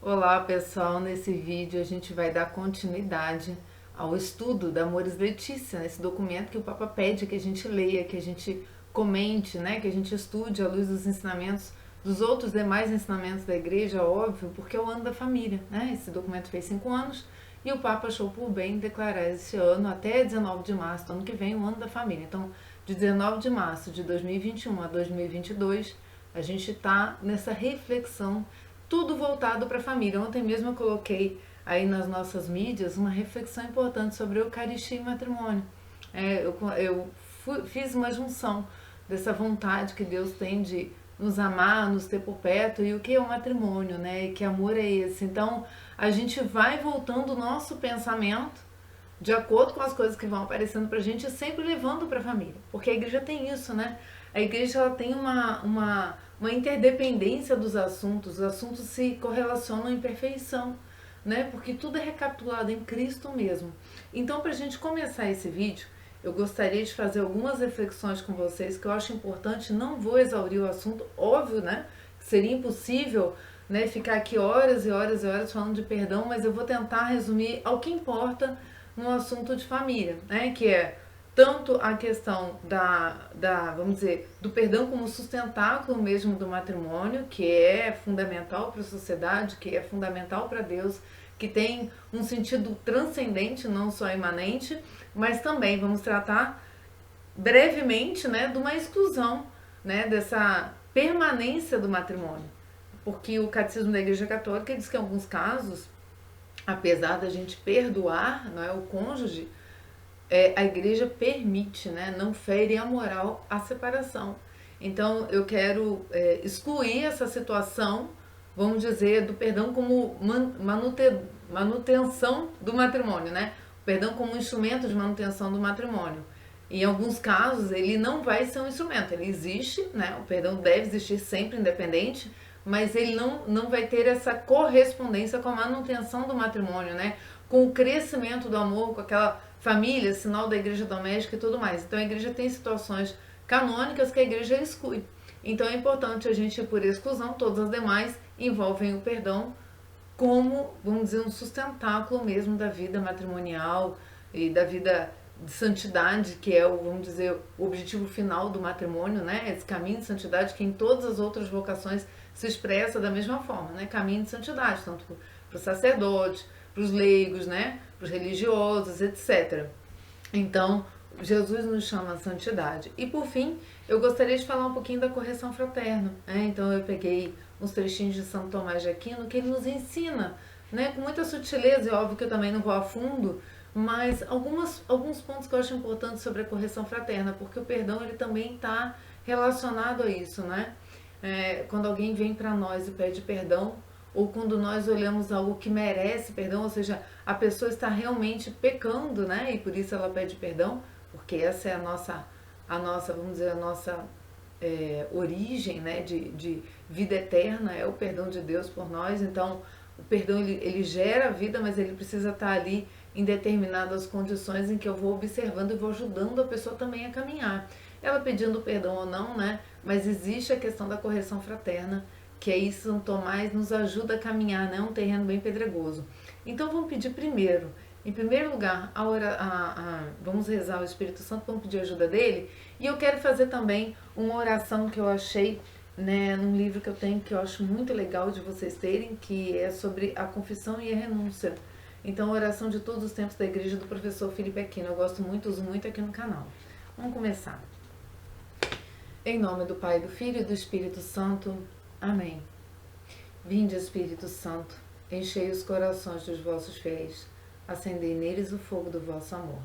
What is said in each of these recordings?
Olá pessoal, nesse vídeo a gente vai dar continuidade ao estudo da Amoris Laetitia, esse documento que o Papa pede que a gente leia, que a gente comente, né, que a gente estude à luz dos ensinamentos, dos outros demais ensinamentos da igreja, óbvio, porque é o ano da família, né? Esse documento fez 5 anos e o Papa achou por bem declarar esse ano, até 19 de março do ano que vem, o ano da família. Então, de 19 de março de 2021 a 2022, a gente está nessa reflexão, tudo voltado para a família. Ontem mesmo eu coloquei aí nas nossas mídias uma reflexão importante sobre Eucaristia e matrimônio. Fiz uma junção dessa vontade que Deus tem de nos amar, nos ter por perto, e o que é o matrimônio, né? E que amor é esse? Então, a gente vai voltando o nosso pensamento de acordo com as coisas que vão aparecendo pra gente, sempre levando pra família. Porque a igreja tem isso, né? A igreja ela tem uma interdependência dos assuntos, os assuntos se correlacionam em perfeição, né? Porque tudo é recapitulado em Cristo mesmo. Então, pra gente começar esse vídeo, eu gostaria de fazer algumas reflexões com vocês que eu acho importante. Não vou exaurir o assunto, óbvio, né? Seria impossível, né, ficar aqui horas e horas e horas falando de perdão, mas eu vou tentar resumir ao que importa no assunto de família, né? Que é tanto a questão vamos dizer, do perdão como sustentáculo mesmo do matrimônio, que é fundamental para a sociedade, que é fundamental para Deus, que tem um sentido transcendente, não só imanente, mas também vamos tratar brevemente, né, de uma exclusão, né, dessa permanência do matrimônio. Porque o Catecismo da Igreja Católica diz que em alguns casos, apesar da gente perdoar, não é, o cônjuge, a igreja permite, né, não fere a moral a separação. Então eu quero excluir essa situação, vamos dizer, do perdão como manutenção do matrimônio, né? O perdão como um instrumento de manutenção do matrimônio. Em alguns casos ele não vai ser um instrumento, ele existe, né? O perdão deve existir sempre independente, mas ele não vai ter essa correspondência com a manutenção do matrimônio, né? Com o crescimento do amor, com aquela família, sinal da igreja doméstica e tudo mais. Então a igreja tem situações canônicas que a igreja exclui. Então é importante a gente ir por exclusão, todas as demais envolvem o perdão como, vamos dizer, um sustentáculo mesmo da vida matrimonial e da vida de santidade, que é, vamos dizer, o objetivo final do matrimônio, né? Esse caminho de santidade que em todas as outras vocações se expressa da mesma forma, né? Caminho de santidade, tanto para o sacerdote, para os leigos, né? Para os religiosos, etc. Então, Jesus nos chama a santidade. E por fim, eu gostaria de falar um pouquinho da correção fraterna, né? Então eu peguei uns trechinhos de Santo Tomás de Aquino que ele nos ensina, né? Com muita sutileza, é óbvio que eu também não vou a fundo, mas alguns pontos que eu acho importantes sobre a correção fraterna, porque o perdão ele também está relacionado a isso, né? Quando alguém vem para nós e pede perdão, ou quando nós olhamos algo que merece perdão, ou seja, a pessoa está realmente pecando, né? E por isso ela pede perdão, porque essa é a nossa, vamos dizer, a nossa origem, né? De vida eterna, é o perdão de Deus por nós. Então, o perdão ele gera vida, mas ele precisa estar ali em determinadas condições em que eu vou observando e vou ajudando a pessoa também a caminhar. Ela pedindo perdão ou não, né? Mas existe a questão da correção fraterna, que aí São Tomás nos ajuda a caminhar, né? É um terreno bem pedregoso. Então vamos pedir primeiro, em primeiro lugar, vamos rezar ao Espírito Santo, vamos pedir a ajuda dele. E eu quero fazer também uma oração que eu achei, né, num livro que eu tenho, que eu acho muito legal de vocês terem, que é sobre a confissão e a renúncia. Então, a oração de todos os tempos da igreja do professor Felipe Aquino. Eu gosto muito, uso muito aqui no canal. Vamos começar. Em nome do Pai, do Filho e do Espírito Santo. Amém. Vinde, Espírito Santo, enchei os corações dos vossos fiéis, acendei neles o fogo do vosso amor.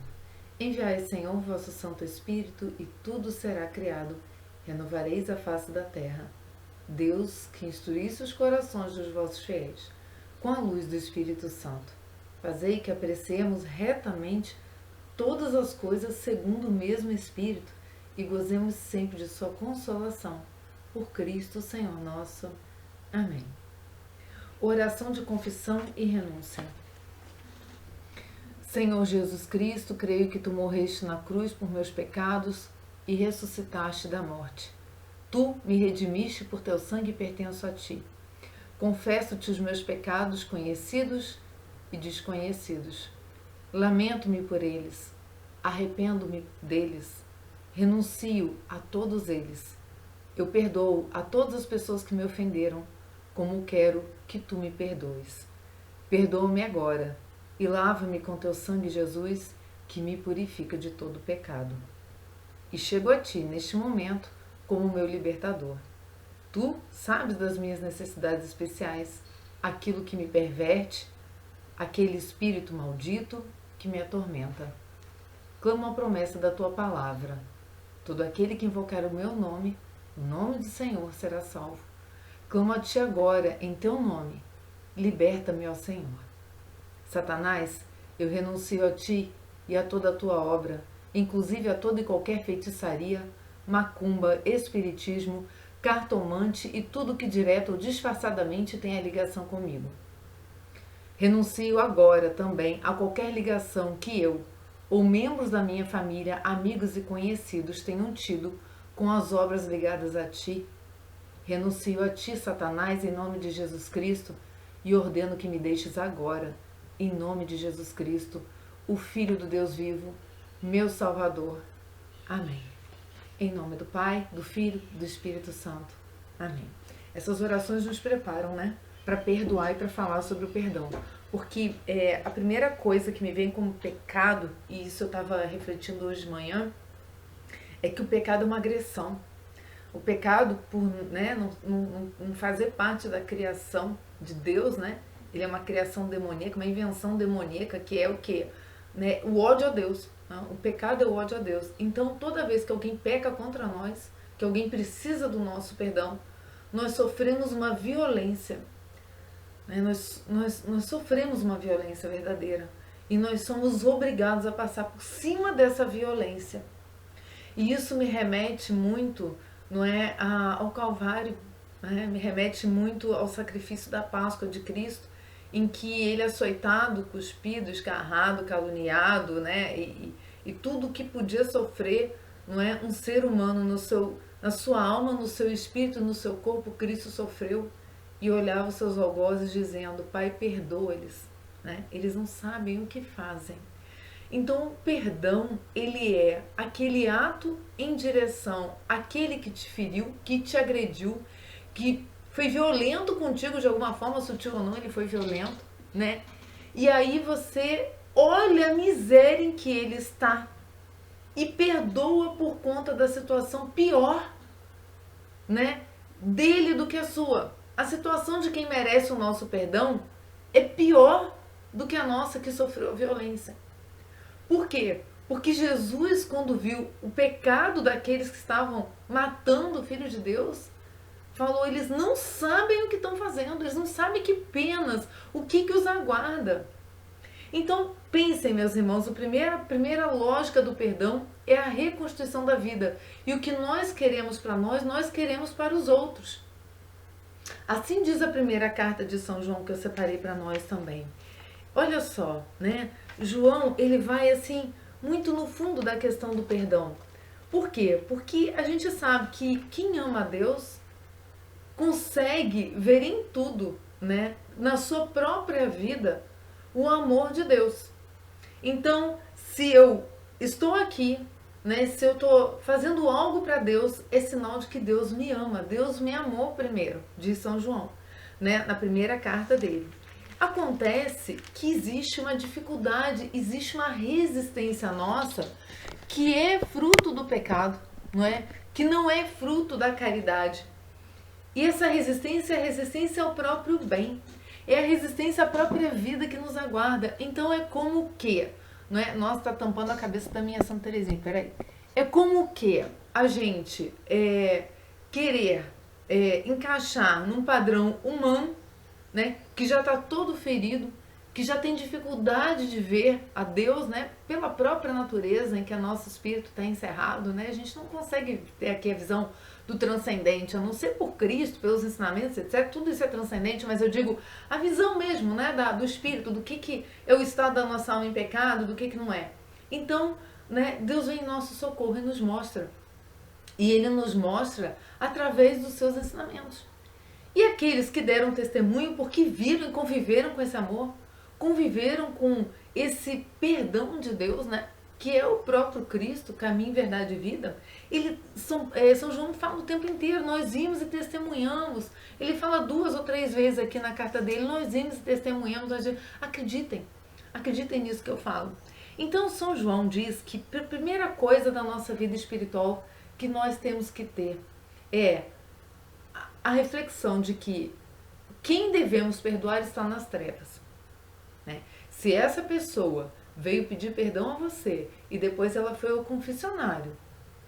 Enviai, Senhor, vosso Santo Espírito, e tudo será criado, renovareis a face da terra. Deus, que instruísse os corações dos vossos fiéis, com a luz do Espírito Santo, fazei que apreciemos retamente todas as coisas segundo o mesmo Espírito e gozemos sempre de sua consolação. Por Cristo, Senhor nosso. Amém. Oração de confissão e renúncia. Senhor Jesus Cristo, creio que tu morreste na cruz por meus pecados e ressuscitaste da morte. Tu me redimiste por teu sangue e pertenço a ti. Confesso-te os meus pecados conhecidos e desconhecidos. Lamento-me por eles, arrependo-me deles, renuncio a todos eles. Eu perdoo a todas as pessoas que me ofenderam, como quero que tu me perdoes. Perdoa-me agora e lava-me com teu sangue, Jesus, que me purifica de todo pecado. E chego a ti, neste momento, como meu libertador. Tu sabes das minhas necessidades especiais, aquilo que me perverte, aquele espírito maldito que me atormenta. Clamo a promessa da tua palavra. Todo aquele que invocar o meu nome, o nome do Senhor, será salvo. Clamo a ti agora, em teu nome. Liberta-me, ó Senhor. Satanás, eu renuncio a ti e a toda a tua obra, inclusive a toda e qualquer feitiçaria, macumba, espiritismo, cartomante e tudo que direto ou disfarçadamente tenha ligação comigo. Renuncio agora também a qualquer ligação que eu ou membros da minha família, amigos e conhecidos tenham tido com as obras ligadas a ti. Renuncio a ti, Satanás, em nome de Jesus Cristo, e ordeno que me deixes agora, em nome de Jesus Cristo, o Filho do Deus vivo, meu Salvador. Amém. Em nome do Pai, do Filho, do Espírito Santo. Amém. Essas orações nos preparam, né? Para perdoar e para falar sobre o perdão. Porque a primeira coisa que me vem como pecado, e isso eu estava refletindo hoje de manhã, é que o pecado é uma agressão. O pecado, por não fazer parte da criação de Deus, né? Ele é uma criação demoníaca, uma invenção demoníaca, que é o quê? Né? O ódio a Deus. Não? O pecado é o ódio a Deus. Então, toda vez que alguém peca contra nós, que alguém precisa do nosso perdão, nós sofremos uma violência. Né? Nós sofremos uma violência verdadeira. E nós somos obrigados a passar por cima dessa violência. E isso me remete muito, não é, ao Calvário, né? Me remete muito ao sacrifício da Páscoa de Cristo, em que ele é açoitado, cuspido, escarrado, caluniado, né? E tudo que podia sofrer, não é, um ser humano na sua alma, no seu espírito, no seu corpo, Cristo sofreu e olhava os seus algozes dizendo: Pai, perdoa-lhes, né? Eles não sabem o que fazem. Então, o perdão, ele é aquele ato em direção àquele que te feriu, que te agrediu, que foi violento contigo de alguma forma, sutil ou não, ele foi violento, né? E aí você olha a miséria em que ele está e perdoa por conta da situação pior, né, dele do que a sua. A situação de quem merece o nosso perdão é pior do que a nossa que sofreu a violência. Por quê? Porque Jesus, quando viu o pecado daqueles que estavam matando o Filho de Deus, falou: eles não sabem o que estão fazendo, eles não sabem que penas, o que os aguarda. Então, pensem, meus irmãos, a primeira lógica do perdão é a reconstrução da vida. E o que nós queremos para nós queremos para os outros. Assim diz a primeira carta de São João, que eu separei para nós também. Olha só, né? João, ele vai assim, muito no fundo da questão do perdão. Por quê? Porque a gente sabe que quem ama a Deus consegue ver em tudo, né, na sua própria vida, o amor de Deus. Então, se eu estou aqui, né, se eu estou fazendo algo para Deus, é sinal de que Deus me ama. Deus me amou primeiro, diz São João, né, na primeira carta dele. Acontece que existe uma dificuldade, existe uma resistência nossa que é fruto do pecado, não é? Que não é fruto da caridade. E essa resistência é a resistência ao próprio bem. É a resistência à própria vida que nos aguarda. Então é como que, não é? Nossa, tá tampando a cabeça da minha Santa Teresinha, peraí. É como que a gente querer encaixar num padrão humano, né, que já está todo ferido, que já tem dificuldade de ver a Deus, né, pela própria natureza em que o nosso espírito está encerrado, né, a gente não consegue ter aqui a visão do transcendente, a não ser por Cristo, pelos ensinamentos, etc. Tudo isso é transcendente, mas eu digo a visão mesmo, né, do espírito, do que é o estado da nossa alma em pecado, do que não é. Então, né, Deus vem em nosso socorro e nos mostra. E Ele nos mostra através dos seus ensinamentos. E aqueles que deram testemunho porque viram e conviveram com esse amor, conviveram com esse perdão de Deus, né? Que é o próprio Cristo, caminho, verdade e vida. São João fala o tempo inteiro, nós vimos e testemunhamos. Ele fala 2 ou 3 vezes aqui na carta dele, nós vimos e testemunhamos. Acreditem, acreditem nisso que eu falo. Então São João diz que a primeira coisa da nossa vida espiritual que nós temos que ter é a reflexão de que quem devemos perdoar está nas trevas, né? Se essa pessoa veio pedir perdão a você e depois ela foi ao confessionário,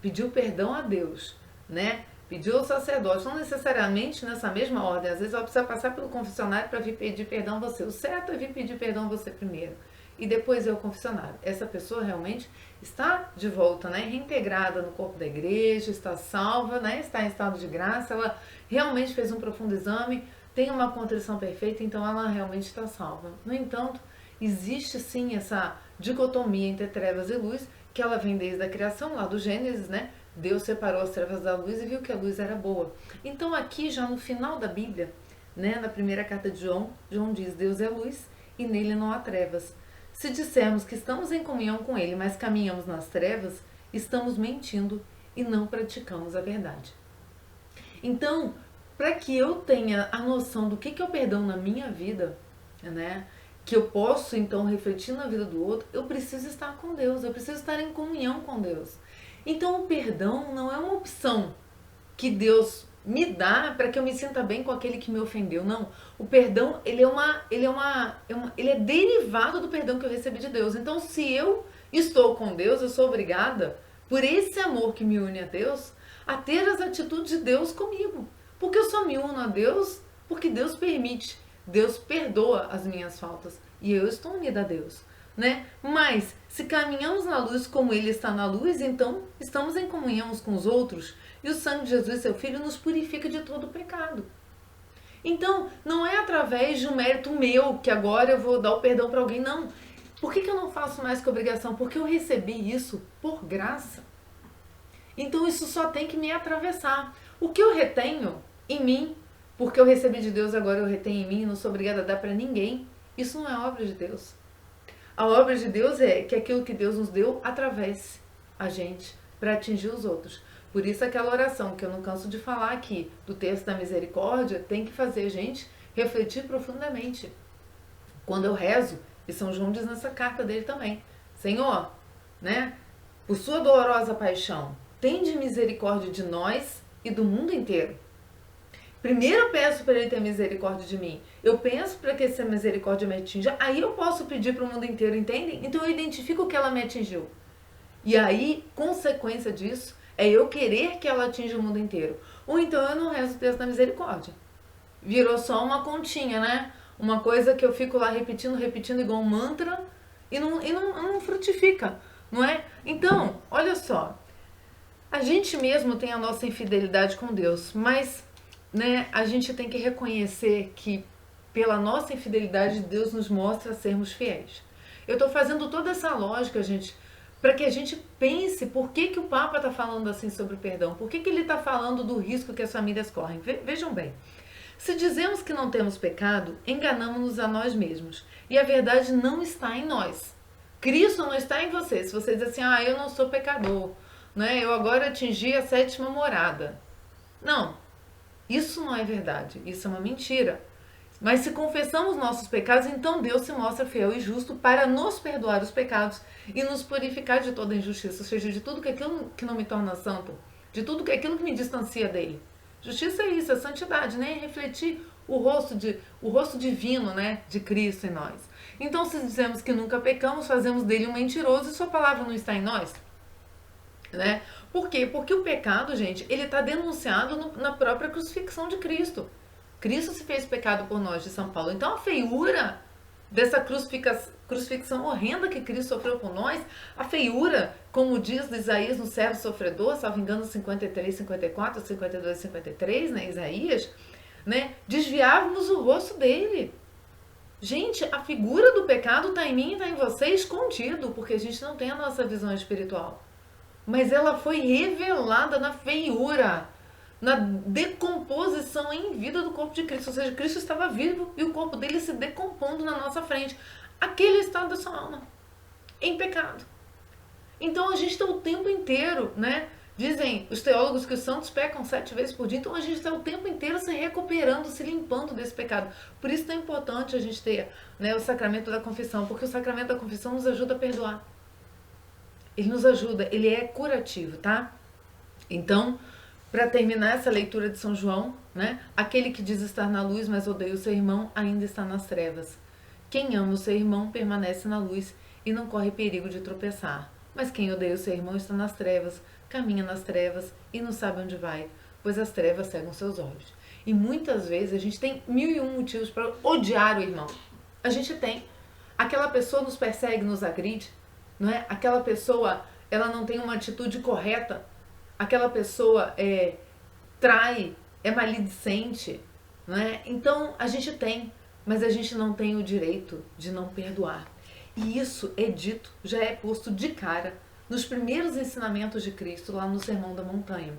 pediu perdão a Deus, né? Pediu ao sacerdote, não necessariamente nessa mesma ordem, às vezes ela precisa passar pelo confessionário para vir pedir perdão a você. O certo é vir pedir perdão a você primeiro e depois ir ao confessionário. Essa pessoa realmente está de volta, né? Reintegrada no corpo da igreja, está salva, né? Está em estado de graça, ela realmente fez um profundo exame, tem uma contrição perfeita, então ela realmente está salva. No entanto, existe sim essa dicotomia entre trevas e luz, que ela vem desde a criação, lá do Gênesis, né? Deus separou as trevas da luz e viu que a luz era boa. Então aqui já no final da Bíblia, né, na primeira carta de João, João diz, Deus é luz e nele não há trevas. Se dissermos que estamos em comunhão com ele, mas caminhamos nas trevas, estamos mentindo e não praticamos a verdade. Então, para que eu tenha a noção do que é o perdão na minha vida, né, que eu posso então refletir na vida do outro, eu preciso estar com Deus, eu preciso estar em comunhão com Deus. Então o perdão não é uma opção que Deus me dá para que eu me sinta bem com aquele que me ofendeu, não. O perdão, ele é derivado do perdão que eu recebi de Deus. Então se eu estou com Deus, eu sou obrigada, por esse amor que me une a Deus, a ter as atitudes de Deus comigo. Porque eu só me uno a Deus porque Deus permite. Deus perdoa as minhas faltas e eu estou unida a Deus, né? Mas se caminhamos na luz como Ele está na luz, então estamos em comunhão uns com os outros e o sangue de Jesus, seu Filho, nos purifica de todo o pecado. Então, não é através de um mérito meu que agora eu vou dar o perdão para alguém, não. Por que eu não faço mais que obrigação? Porque eu recebi isso por graça. Então isso só tem que me atravessar. O que eu retenho em mim, porque eu recebi de Deus, agora eu retenho em mim, não sou obrigada a dar para ninguém. Isso não é obra de Deus. A obra de Deus é que aquilo que Deus nos deu atravesse a gente para atingir os outros. Por isso aquela oração que eu não canso de falar aqui, do texto da misericórdia, tem que fazer a gente refletir profundamente. Quando eu rezo, e São João diz nessa carta dele também, Senhor, né, por sua dolorosa paixão, tende misericórdia de nós e do mundo inteiro. Primeiro eu peço para Ele ter misericórdia de mim. Eu penso para que essa misericórdia me atinja. Aí eu posso pedir para o mundo inteiro, entendem? Então eu identifico que ela me atingiu. E aí, consequência disso, é eu querer que ela atinja o mundo inteiro. Ou então eu não rezo o texto da misericórdia. Virou só uma continha, né? Uma coisa que eu fico lá repetindo igual um mantra e não frutifica, não é? Então, olha só. A gente mesmo tem a nossa infidelidade com Deus, mas, né, a gente tem que reconhecer que pela nossa infidelidade Deus nos mostra sermos fiéis. Eu estou fazendo toda essa lógica, gente, para que a gente pense por que o Papa está falando assim sobre o perdão, por que ele está falando do risco que as famílias correm. Vejam bem, se dizemos que não temos pecado, enganamos-nos a nós mesmos e a verdade não está em nós. Cristo não está em você. Se você diz assim, eu não sou pecador, né? Eu agora atingi a 7ª morada. Não, isso não é verdade, isso é uma mentira. Mas se confessamos nossos pecados, então Deus se mostra fiel e justo para nos perdoar os pecados e nos purificar de toda injustiça, ou seja, de tudo que aquilo que não me torna santo, de tudo que aquilo que me distancia dele. Justiça é isso, é santidade, né? Refletir o rosto divino, né, de Cristo em nós. Então, se dizemos que nunca pecamos, fazemos dele um mentiroso e sua palavra não está em nós. Né? Por quê? Porque o pecado, gente, ele está denunciado na própria crucifixão de Cristo. Cristo se fez pecado por nós, de São Paulo. Então a feiura dessa crucifixão horrenda que Cristo sofreu por nós, a feiura, como diz Isaías no servo sofredor, salvo engano 53, 54, 52, 53, né, Isaías, né, desviávamos o rosto dele. Gente, a figura do pecado está em mim e está em você escondido, porque a gente não tem a nossa visão espiritual. Mas ela foi revelada na feiura, na decomposição em vida do corpo de Cristo. Ou seja, Cristo estava vivo e o corpo dele se decompondo na nossa frente. Aquele estado da sua alma, em pecado. Então a gente está o tempo inteiro, né? Dizem os teólogos que os santos pecam 7 vezes por dia, então a gente está o tempo inteiro se recuperando, se limpando desse pecado. Por isso é tão importante a gente ter, né, o sacramento da confissão, porque o sacramento da confissão nos ajuda a perdoar. Ele nos ajuda, ele é curativo, tá? Então, para terminar essa leitura de São João, né, aquele que diz estar na luz, mas odeia o seu irmão, ainda está nas trevas. Quem ama o seu irmão permanece na luz e não corre perigo de tropeçar. Mas quem odeia o seu irmão está nas trevas, caminha nas trevas e não sabe onde vai, pois as trevas cegam seus olhos. E muitas vezes a gente tem 1001 motivos para odiar o irmão. A gente tem. Aquela pessoa nos persegue, nos agride, não é? Aquela pessoa, ela não tem uma atitude correta. Aquela pessoa trai, é maledicente, não é? Então a gente tem, mas a gente não tem o direito de não perdoar. E isso é dito, já é posto de cara nos primeiros ensinamentos de Cristo, lá no Sermão da Montanha.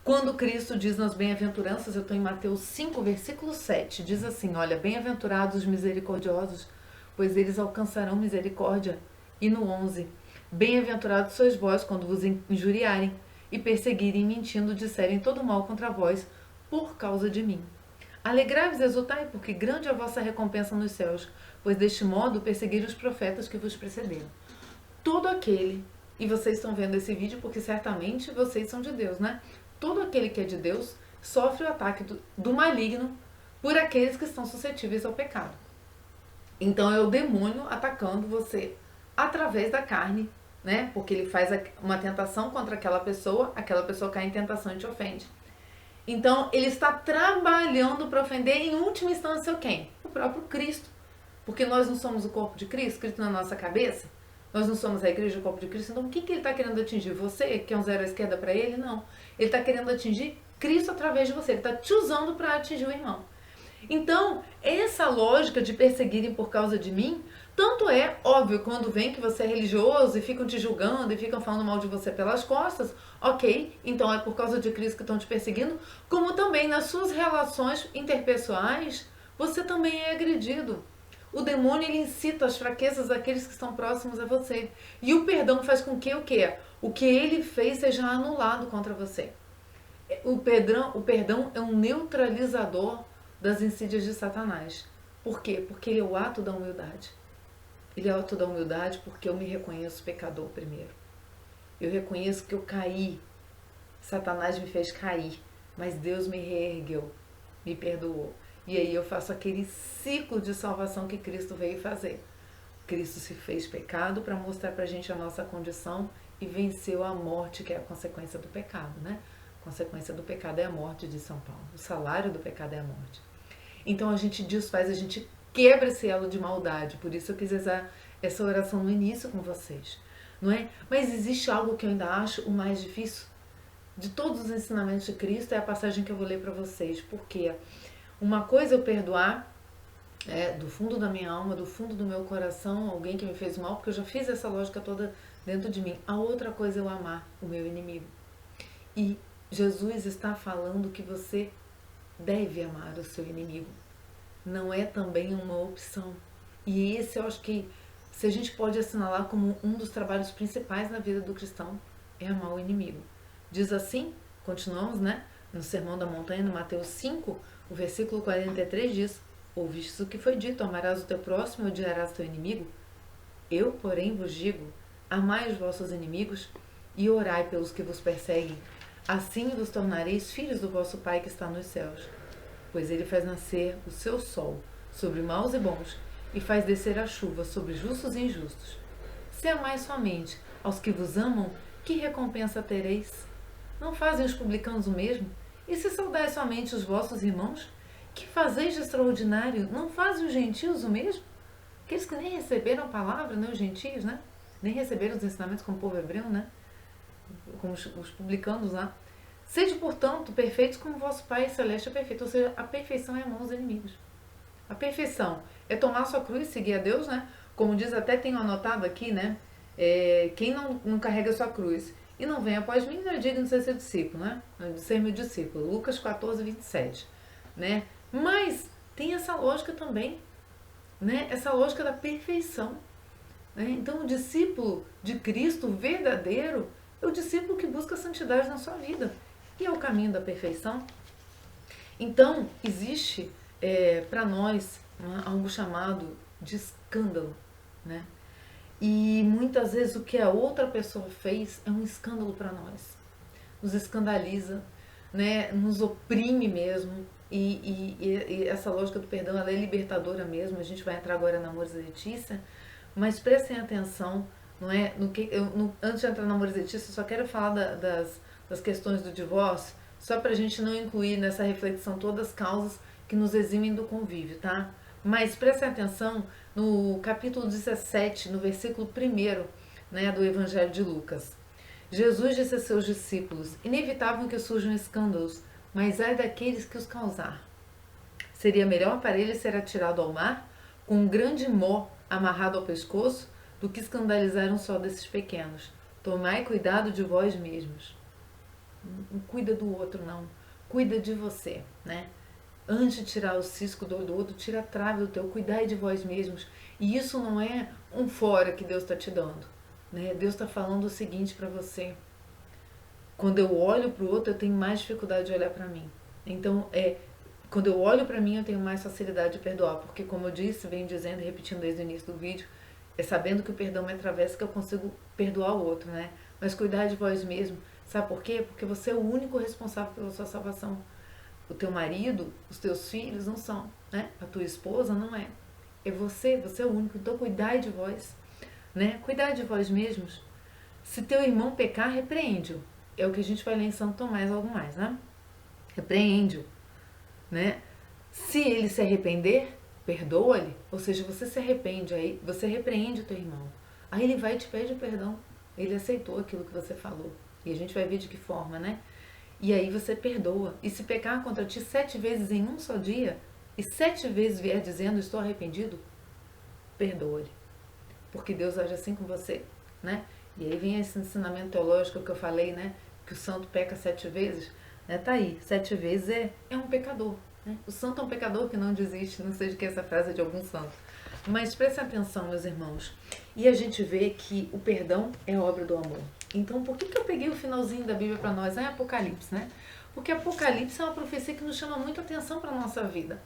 Quando Cristo diz nas bem-aventuranças, eu estou em Mateus 5, versículo 7, diz assim, olha, bem-aventurados os misericordiosos, pois eles alcançarão misericórdia. E no 11, bem-aventurados sois vós quando vos injuriarem e perseguirem, mentindo, disserem todo mal contra vós, por causa de mim. Alegrai-vos e exultai, porque grande é a vossa recompensa nos céus, pois deste modo perseguiram os profetas que vos precederam. Todo aquele, e vocês estão vendo esse vídeo porque certamente vocês são de Deus, né? Todo aquele que é de Deus sofre o ataque do maligno por aqueles que estão suscetíveis ao pecado. Então é o demônio atacando você através da carne, né? Porque ele faz uma tentação contra aquela pessoa cai em tentação e te ofende. Então ele está trabalhando para ofender em última instância quem? O próprio Cristo. Porque nós não somos o corpo de Cristo, Cristo na nossa cabeça? Nós não somos a igreja, o corpo de Cristo. Então o que ele está querendo atingir? Você, que é um zero à esquerda para ele? Não. Ele está querendo atingir Cristo através de você. Ele está te usando para atingir o irmão. Então, essa lógica de perseguirem por causa de mim, tanto é óbvio quando vem que você é religioso e ficam te julgando e ficam falando mal de você pelas costas, ok, então é por causa de Cristo que estão te perseguindo, como também nas suas relações interpessoais, você também é agredido. O demônio ele incita as fraquezas daqueles que estão próximos a você. E o perdão faz com que o quê? O que ele fez seja anulado contra você. O perdão é um neutralizador das insídias de Satanás. Por quê? Porque ele é o ato da humildade. Ele é o ato da humildade porque eu me reconheço pecador primeiro. Eu reconheço que eu caí. Satanás me fez cair, mas Deus me reergueu, me perdoou. E aí eu faço aquele ciclo de salvação que Cristo veio fazer. Cristo se fez pecado para mostrar pra gente a nossa condição e venceu a morte, que é a consequência do pecado, né? A consequência do pecado é a morte, de São Paulo. O salário do pecado é a morte. Então a gente desfaz, a gente quebra esse elo de maldade. Por isso eu quis usar essa oração no início com vocês, não é? Mas existe algo que eu ainda acho o mais difícil de todos os ensinamentos de Cristo, é a passagem que eu vou ler para vocês. Porque uma coisa é eu perdoar do fundo da minha alma, do fundo do meu coração, alguém que me fez mal, porque eu já fiz essa lógica toda dentro de mim. A outra coisa é eu amar o meu inimigo. E Jesus está falando que você deve amar o seu inimigo. Não é também uma opção. E esse eu acho que, se a gente pode assinalar como um dos trabalhos principais na vida do cristão, é amar o inimigo. Diz assim, continuamos, né? No Sermão da Montanha, no Mateus 5, o versículo 43 diz: ouviste o que foi dito, amarás o teu próximo e odiarás o teu inimigo? Eu, porém, vos digo, amai os vossos inimigos e orai pelos que vos perseguem. Assim vos tornareis filhos do vosso Pai que está nos céus. Pois ele faz nascer o seu sol sobre maus e bons e faz descer a chuva sobre justos e injustos. Se amais somente aos que vos amam, que recompensa tereis? Não fazem os publicanos o mesmo? E se saudais somente os vossos irmãos, que fazeis de extraordinário? Não fazem os gentios o mesmo? Aqueles que nem receberam a palavra, né, os gentios, né? Nem receberam os ensinamentos como o povo hebreu, né? Como os publicanos lá. Sede, portanto, perfeitos como o vosso Pai Celeste é perfeito. Ou seja, a perfeição é amar os inimigos. A perfeição é tomar a sua cruz e seguir a Deus, né? Como diz, até tenho anotado aqui, né? Quem não carrega a sua cruz e não vem após mim, não é digno de ser seu discípulo, né? De ser meu discípulo. Lucas 14, 27, né? Mas tem essa lógica também, né? Essa lógica da perfeição, né? Então, o discípulo de Cristo verdadeiro é o discípulo que busca a santidade na sua vida. E é o caminho da perfeição. Então, existe para nós algo chamado de escândalo, né? E muitas vezes o que a outra pessoa fez é um escândalo para nós. Nos escandaliza, né? Nos oprime mesmo. E essa lógica do perdão, ela é libertadora mesmo. A gente vai entrar agora na Amores e Letícia. Mas prestem atenção, não é? Antes de entrar na Amores e Letícia, eu só quero falar das questões do divórcio, só para a gente não incluir nessa reflexão todas as causas que nos eximem do convívio, tá? Mas prestem atenção no capítulo 17, no versículo 1, né, do Evangelho de Lucas. Jesus disse a seus discípulos: inevitável que surjam escândalos, mas ai daqueles que os causar. Seria melhor para ele ser atirado ao mar, com um grande mó amarrado ao pescoço, do que escandalizar um só desses pequenos. Tomai cuidado de vós mesmos. Não cuida do outro, não. Cuida de você, né? Antes de tirar o cisco do outro, tira a trave do teu. Cuidai de vós mesmos. E isso não é um fora que Deus está te dando, né? Deus está falando o seguinte para você: quando eu olho para o outro, eu tenho mais dificuldade de olhar para mim. Então, quando eu olho para mim, eu tenho mais facilidade de perdoar. Porque, como eu disse, venho dizendo e repetindo desde o início do vídeo, é sabendo que o perdão me atravessa que eu consigo perdoar o outro, né? Mas cuidar de vós mesmo. Sabe por quê? Porque você é o único responsável pela sua salvação. O teu marido, os teus filhos não são, né? A tua esposa não é. É você é o único. Então cuidai de vós, né? Cuidai de vós mesmos. Se teu irmão pecar, repreende-o. É o que a gente vai ler em São Tomás algo mais, né? Repreende-o, né? Se ele se arrepender, perdoa-lhe. Ou seja, você se arrepende, aí você repreende o teu irmão. Aí ele vai e te pede perdão. Ele aceitou aquilo que você falou. E a gente vai ver de que forma, né? E aí você perdoa. E se pecar contra ti 7 vezes em um só dia, e 7 vezes vier dizendo estou arrependido, perdoa-lhe. Porque Deus age assim com você, né? E aí vem esse ensinamento teológico que eu falei, né? Que o santo peca 7 vezes, né? Tá aí, 7 vezes é um pecador, né? O santo é um pecador que não desiste, não sei de que essa frase é de algum santo. Mas prestem atenção, meus irmãos. E a gente vê que o perdão é obra do amor. Então, por que eu peguei o finalzinho da Bíblia para nós? É Apocalipse, né? Porque Apocalipse é uma profecia que nos chama muita atenção para a nossa vida,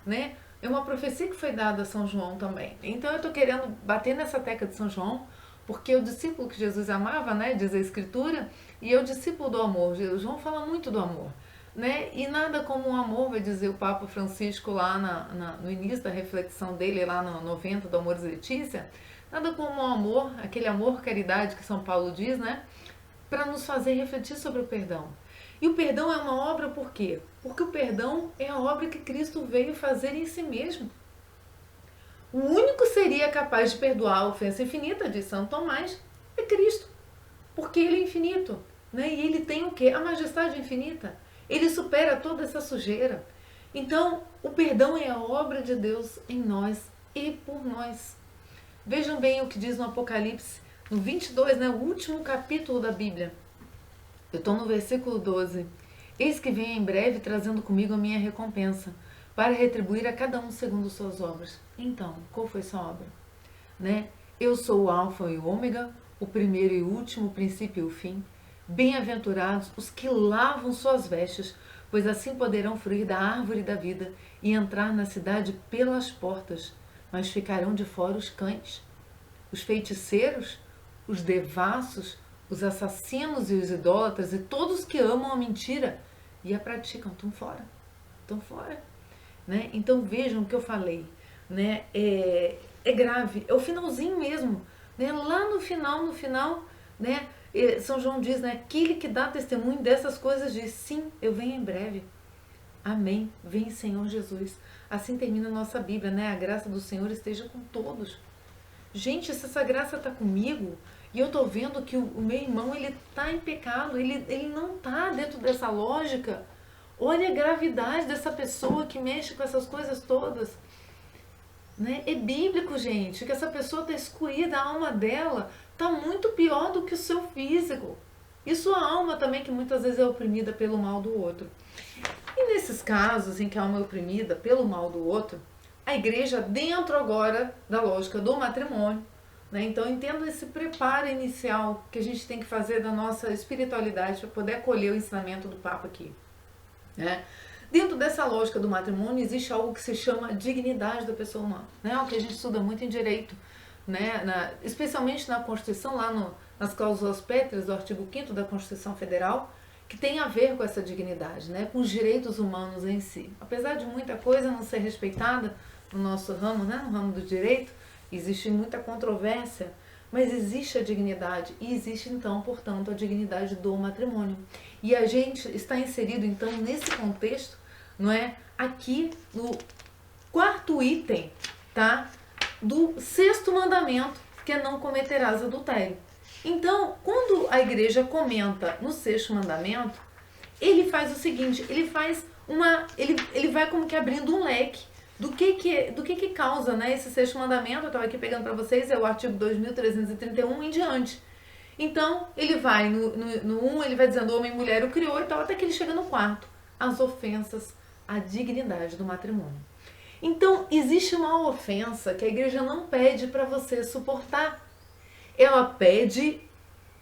né? É uma profecia que foi dada a São João também. Então, eu estou querendo bater nessa tecla de São João, porque o discípulo que Jesus amava, né? Diz a Escritura, e é o discípulo do amor. João fala muito do amor, né? E nada como o amor, vai dizer o Papa Francisco lá no início da reflexão dele, lá no 90 do Amores e Letícia, nada como o amor, aquele amor, caridade que São Paulo diz, né? Para nos fazer refletir sobre o perdão. E o perdão é uma obra por quê? Porque o perdão é a obra que Cristo veio fazer em si mesmo. O único que seria capaz de perdoar a ofensa infinita, de São Tomás, é Cristo. Porque ele é infinito, né? E ele tem o quê? A majestade infinita. Ele supera toda essa sujeira. Então, o perdão é a obra de Deus em nós e por nós. Vejam bem o que diz no Apocalipse, no 22, né, o último capítulo da Bíblia. Eu estou no versículo 12. Eis que venho em breve trazendo comigo a minha recompensa, para retribuir a cada um segundo suas obras. Então, qual foi sua obra? Né? Eu sou o Alfa e o Ômega, o primeiro e o último, o princípio e o fim. Bem-aventurados os que lavam suas vestes, pois assim poderão fruir da árvore da vida e entrar na cidade pelas portas. Mas ficarão de fora os cães, os feiticeiros, os devassos, os assassinos e os idólatras e todos que amam a mentira e a praticam. Estão fora. Estão fora. Né? Então vejam o que eu falei. Né? É grave. É o finalzinho mesmo. Né? Lá no final, né? São João diz, né? Aquele que dá testemunho dessas coisas diz, sim, eu venho em breve. Amém. Vem, Senhor Jesus. Assim termina a nossa Bíblia, né? A graça do Senhor esteja com todos. Gente, se essa graça está comigo e eu estou vendo que o meu irmão, ele está em pecado, ele não está dentro dessa lógica. Olha a gravidade dessa pessoa que mexe com essas coisas todas. Né? É bíblico, gente, que essa pessoa está excluída, a alma dela está muito pior do que o seu físico. e sua alma também, que muitas vezes é oprimida pelo mal do outro. E nesses casos em que a alma é oprimida pelo mal do outro, a igreja, dentro agora da lógica do matrimônio, né? Então entendo esse preparo inicial que a gente tem que fazer da nossa espiritualidade para poder acolher o ensinamento do Papa aqui, né? Dentro dessa lógica do matrimônio existe algo que se chama dignidade da pessoa humana, né? O que a gente estuda muito em direito, né? Especialmente na Constituição, lá nas cláusulas pétreas do artigo 5º da Constituição Federal, que tem a ver com essa dignidade, né? Com os direitos humanos em si. Apesar de muita coisa não ser respeitada no nosso ramo, né? No ramo do direito, existe muita controvérsia, mas existe a dignidade e existe então, portanto, a dignidade do matrimônio. E a gente está inserido então nesse contexto, não é? Aqui no 4º item, tá? Do 6º mandamento, que é não cometerás adultério. Então, quando a igreja comenta no 6º mandamento, ele faz o seguinte, ele vai como que abrindo um leque do que causa, né, esse 6º mandamento. Eu estava aqui pegando para vocês, é o artigo 2331 em diante. Então, ele vai no 1, ele vai dizendo homem e mulher o criou e tal, até que ele chega no 4º, as ofensas à dignidade do matrimônio. Então, existe uma ofensa que a igreja não pede para você suportar. Ela pede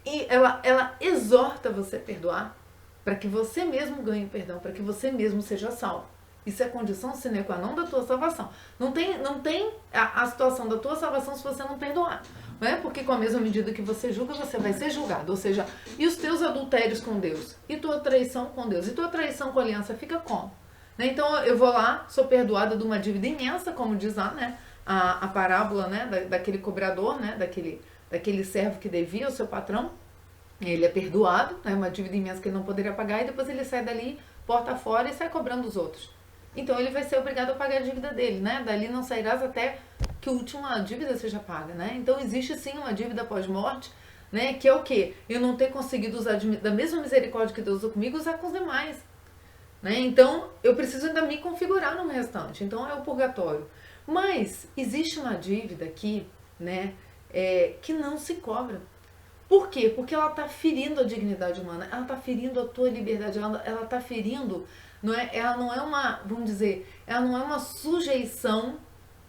e ela exorta você a perdoar para que você mesmo ganhe perdão, para que você mesmo seja salvo. Isso é condição sine qua non da tua salvação. Não tem a situação da tua salvação se você não perdoar. Não é porque com a mesma medida que você julga, você vai ser julgado. Ou seja, e os teus adultérios com Deus? E tua traição com Deus? E tua traição com a aliança fica como? Né? Então eu vou lá, sou perdoada de uma dívida imensa, como diz lá, né? A parábola, né? Daquele cobrador, né? Daquele servo que devia ao seu patrão. Ele é perdoado, né? Uma dívida imensa que ele não poderia pagar, e depois ele sai dali, porta fora e sai cobrando os outros. Então ele vai ser obrigado a pagar a dívida dele, né? Dali não sairás até que a última dívida seja paga, né? Então existe sim uma dívida pós-morte, né? Que é o quê? Eu não ter conseguido usar da mesma misericórdia que Deus usou comigo, usar com os demais, né? Então eu preciso ainda me configurar no restante. Então é o purgatório. Mas existe uma dívida aqui, né? Que não se cobra. Por quê? Porque ela está ferindo a dignidade humana, ela está ferindo a tua liberdade, ela está ferindo, não é? Ela não é uma, vamos dizer, ela não é uma sujeição,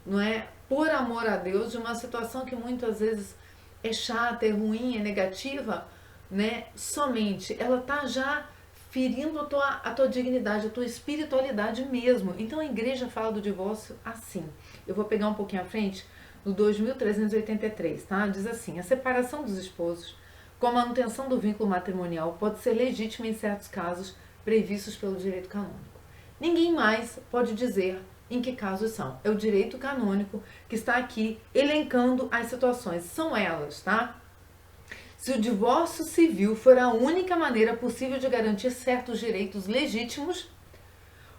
não é? Por amor a Deus, de uma situação que muitas vezes é chata, é ruim, é negativa, né? Somente, ela está já ferindo a tua dignidade, a tua espiritualidade mesmo. Então a igreja fala do divórcio assim. Eu vou pegar um pouquinho à frente, no 2383, tá? Diz assim: a separação dos esposos com a manutenção do vínculo matrimonial pode ser legítima em certos casos previstos pelo direito canônico. Ninguém mais pode dizer em que casos são. É o direito canônico que está aqui elencando as situações. São elas, tá? Se o divórcio civil for a única maneira possível de garantir certos direitos legítimos,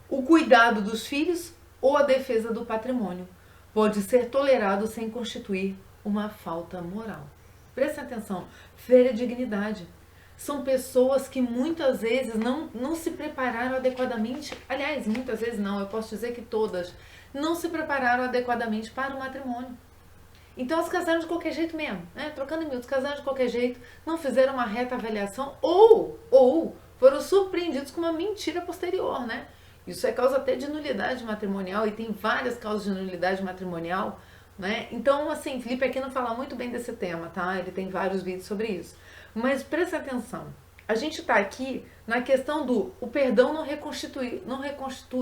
o cuidado dos filhos ou a defesa do patrimônio pode ser tolerado sem constituir uma falta moral. Presta atenção, fere a dignidade. São pessoas que muitas vezes não se prepararam adequadamente, aliás, muitas vezes não, eu posso dizer que todas, não se prepararam adequadamente para o matrimônio. Então elas casaram de qualquer jeito mesmo, né? Trocando em miúdos, casaram de qualquer jeito, não fizeram uma reta avaliação ou foram surpreendidos com uma mentira posterior, né? Isso é causa até de nulidade matrimonial, e tem várias causas de nulidade matrimonial, né? Então, assim, Felipe Aquino fala muito bem desse tema, tá? Ele tem vários vídeos sobre isso. Mas presta atenção, a gente está aqui na questão do o perdão não reconstitui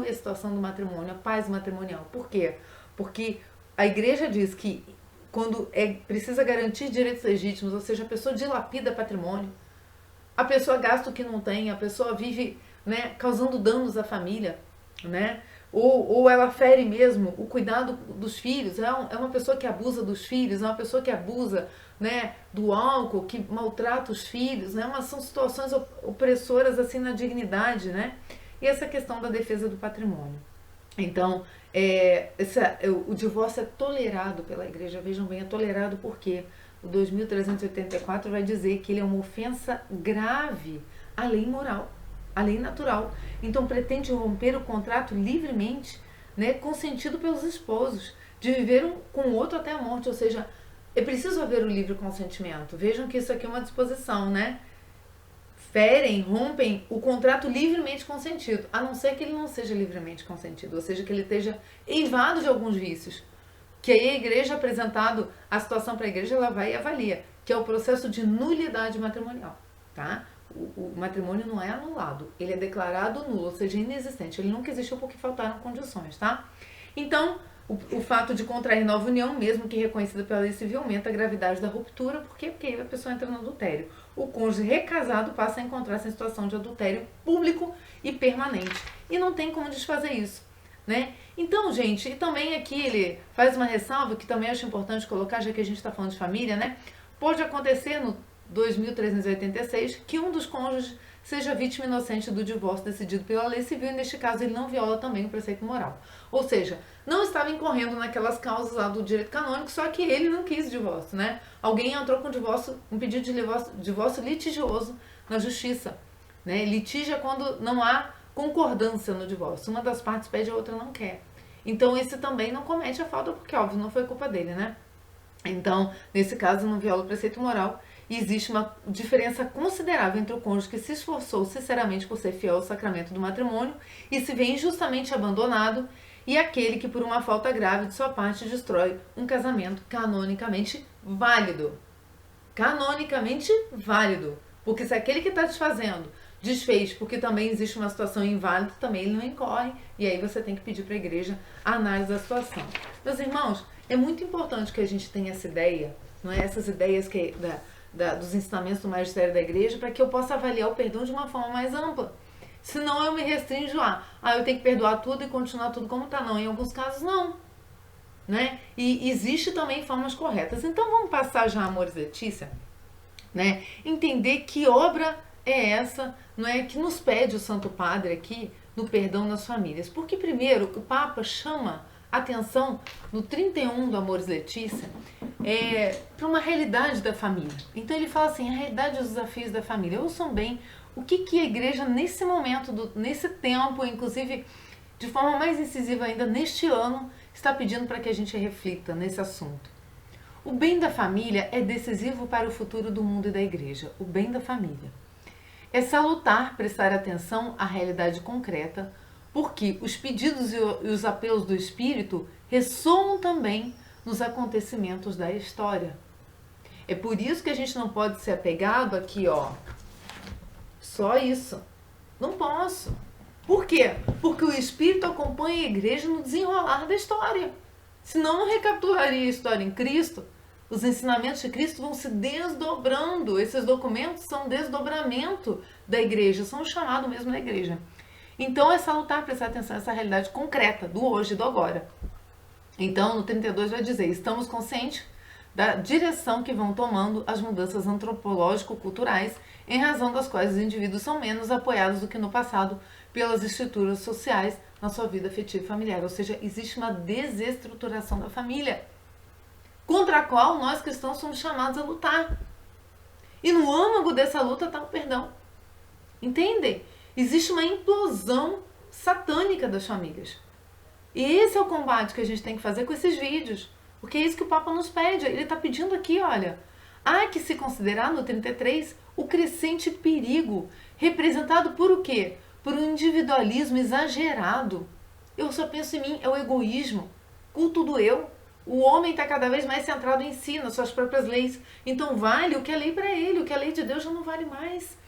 a situação do matrimônio, a paz matrimonial. Por quê? Porque a igreja diz que quando precisa garantir direitos legítimos, ou seja, a pessoa dilapida patrimônio, a pessoa gasta o que não tem, a pessoa vive, né, causando danos à família, né? Ou ela fere mesmo o cuidado dos filhos, é uma pessoa que abusa dos filhos, é uma pessoa que abusa, né, do álcool, que maltrata os filhos, né? São situações opressoras assim na dignidade, né? E essa questão da defesa do patrimônio. Então, o divórcio é tolerado pela igreja, vejam bem, é tolerado porque o 2384 vai dizer que ele é uma ofensa grave à lei moral, à lei natural. Então pretende romper o contrato livremente, né, consentido pelos esposos, de viver um com o outro até a morte, ou seja, é preciso haver o livre consentimento. Vejam que isso aqui é uma disposição, né? ferem, rompem o contrato livremente consentido, a não ser que ele não seja livremente consentido, ou seja, que ele esteja eivado de alguns vícios. Que aí a igreja, apresentado a situação para a igreja, ela vai e avalia, que é o processo de nulidade matrimonial, tá? O matrimônio não é anulado, ele é declarado nulo, ou seja, inexistente. Ele nunca existiu porque faltaram condições, tá? Então, o fato de contrair nova união, mesmo que reconhecida pela lei civil, aumenta a gravidade da ruptura. Por quê? Porque aí a pessoa entra no adultério. O cônjuge recasado passa a encontrar-se em situação de adultério público e permanente. E não tem como desfazer isso, né? Então, gente, e também aqui ele faz uma ressalva que também acho importante colocar, já que a gente está falando de família, né? Pode acontecer no 2386 que um dos cônjuges seja vítima inocente do divórcio decidido pela lei civil e neste caso ele não viola também o preceito moral. Ou seja, não estava incorrendo naquelas causas lá do direito canônico, só que ele não quis divórcio, né? Alguém entrou com divórcio, um pedido de divórcio litigioso na justiça, né? Litígia quando não há concordância no divórcio. Uma das partes pede, a outra não quer. Então esse também não comete a falta porque, óbvio, não foi culpa dele, né? Então, nesse caso, não viola o preceito moral e existe uma diferença considerável entre o cônjuge que se esforçou sinceramente por ser fiel ao sacramento do matrimônio e se vê injustamente abandonado e aquele que por uma falta grave de sua parte destrói um casamento canonicamente válido. Canonicamente válido. Porque se aquele que está desfazendo desfez porque também existe uma situação inválida, também ele não incorre e aí você tem que pedir para a igreja a análise da situação. Meus irmãos, é muito importante que a gente tenha essa ideia, não é? Essas ideias que dos ensinamentos do magistério da igreja, para que eu possa avaliar o perdão de uma forma mais ampla. Senão eu me restringo eu tenho que perdoar tudo e continuar tudo como está. Não, em alguns casos não, né? E existe também formas corretas. Então vamos passar já, Amores Letícia, né? Entender que obra é essa, não é, que nos pede o Santo Padre aqui no perdão das famílias. Porque primeiro o Papa chama atenção no 31 do Amores Letícia para uma realidade da família. Então ele fala assim, a realidade dos desafios da família. Ouçam bem o que a igreja nesse momento, nesse tempo, inclusive de forma mais incisiva ainda neste ano, está pedindo para que a gente reflita nesse assunto. O bem da família é decisivo para o futuro do mundo e da igreja. O bem da família. É salutar prestar atenção à realidade concreta, porque os pedidos e os apelos do Espírito ressoam também nos acontecimentos da história. É por isso que a gente não pode ser apegado aqui, só isso. Não posso. Por quê? Porque o Espírito acompanha a igreja no desenrolar da história. Senão não recapitularia a história em Cristo. Os ensinamentos de Cristo vão se desdobrando. Esses documentos são desdobramento da igreja, são o chamado mesmo da igreja. Então é salutar prestar atenção nessa realidade concreta, do hoje e do agora. Então no 32 vai dizer, estamos conscientes da direção que vão tomando as mudanças antropológico-culturais, em razão das quais os indivíduos são menos apoiados do que no passado pelas estruturas sociais na sua vida afetiva e familiar. Ou seja, existe uma desestruturação da família, contra a qual nós cristãos somos chamados a lutar. E no âmago dessa luta está o perdão. Entendem? Existe uma implosão satânica das famílias. E esse é o combate que a gente tem que fazer com esses vídeos. Porque é isso que o Papa nos pede. Ele está pedindo aqui, olha, há que se considerar no 33 o crescente perigo representado por o quê? Por um individualismo exagerado. Eu só penso em mim, é o egoísmo, culto do eu. O homem está cada vez mais centrado em si, nas suas próprias leis. Então vale o que é lei para ele, o que é lei de Deus já não vale mais.